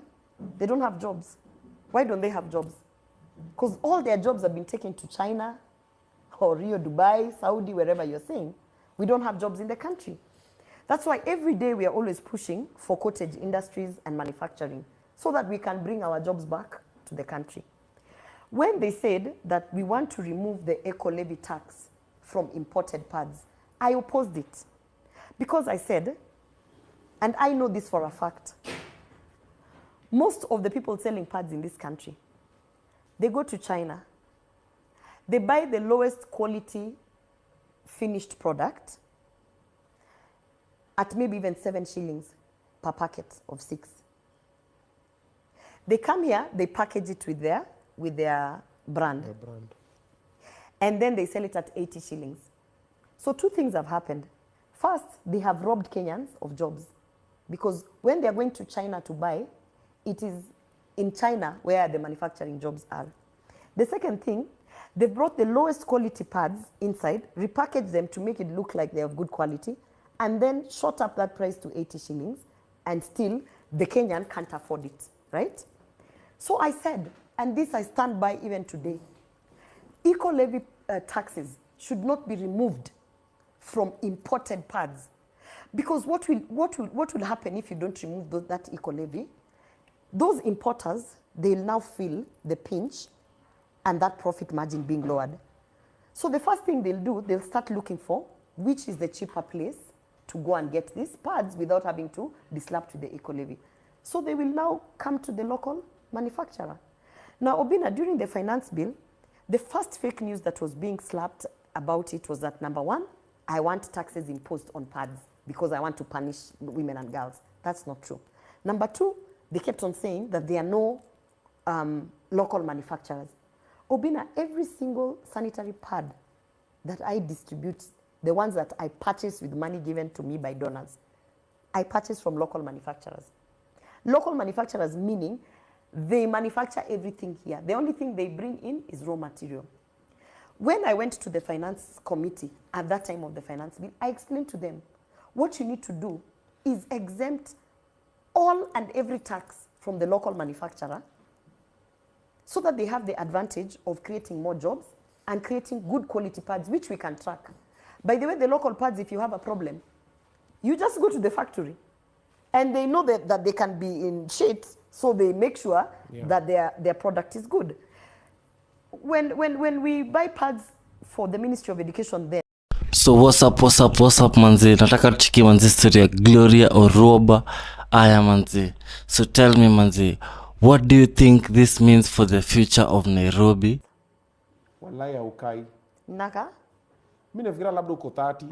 They don't have jobs. Why don't they have jobs? Because all their jobs have been taken to China or Rio, Dubai, Saudi, wherever you're saying. We don't have jobs in the country. That's why every day we are always pushing for cottage industries and manufacturing so that we can bring our jobs back to the country. When they said that we want to remove the eco-levy tax from imported pads, I opposed it because I said, and I know this for a fact, most of the people selling pads in this country, they go to China, they buy the lowest quality finished product at maybe even 7 shillings per packet of 6. They come here, they package it with their brand. And then they sell it at 80 shillings. So 2 things have happened. First, they have robbed Kenyans of jobs because when they are going to China to buy, it is in China where the manufacturing jobs are. The second thing, they brought the lowest quality pads inside, repackaged them to make it look like they have good quality, and then shot up that price to 80 shillings, and still the Kenyan can't afford it, right? So I said, and this I stand by even today, eco-levy taxes should not be removed from imported pads. Because what will happen if you don't remove that eco-levy? Those importers, they'll now feel the pinch and that profit margin being lowered. So the first thing they'll do, they'll start looking for which is the cheaper place to go and get these pads without having to be slapped with the eco-levy. So they will now come to the local manufacturer. Now, Obinna, during the finance bill, the first fake news that was being slapped about it was that, number one, I want taxes imposed on pads because I want to punish women and girls. That's not true. Number two, they kept on saying that there are no local manufacturers. Obinna, every single sanitary pad that I distribute, the ones that I purchase with money given to me by donors, I purchase from local manufacturers. Local manufacturers meaning they manufacture everything here. The only thing they bring in is raw material. When I went to the finance committee at that time of the finance bill, I explained to them, what you need to do is exempt all and every tax from the local manufacturer so that they have the advantage of creating more jobs and creating good quality pads, which we can track. By the way, the local pads, if you have a problem, you just go to the factory and they know that they can be in sheets, so they make sure that their product is good. When we buy pads for the Ministry of Education then, So what's up manzi, nataka tuchiki manzi story ya Gloria Orwoba. Aya manzi, so tell me manzi, what do you think this means for the future of Nairobi? Wallahi haukai. Naka? Mimi nafikira labda uko 30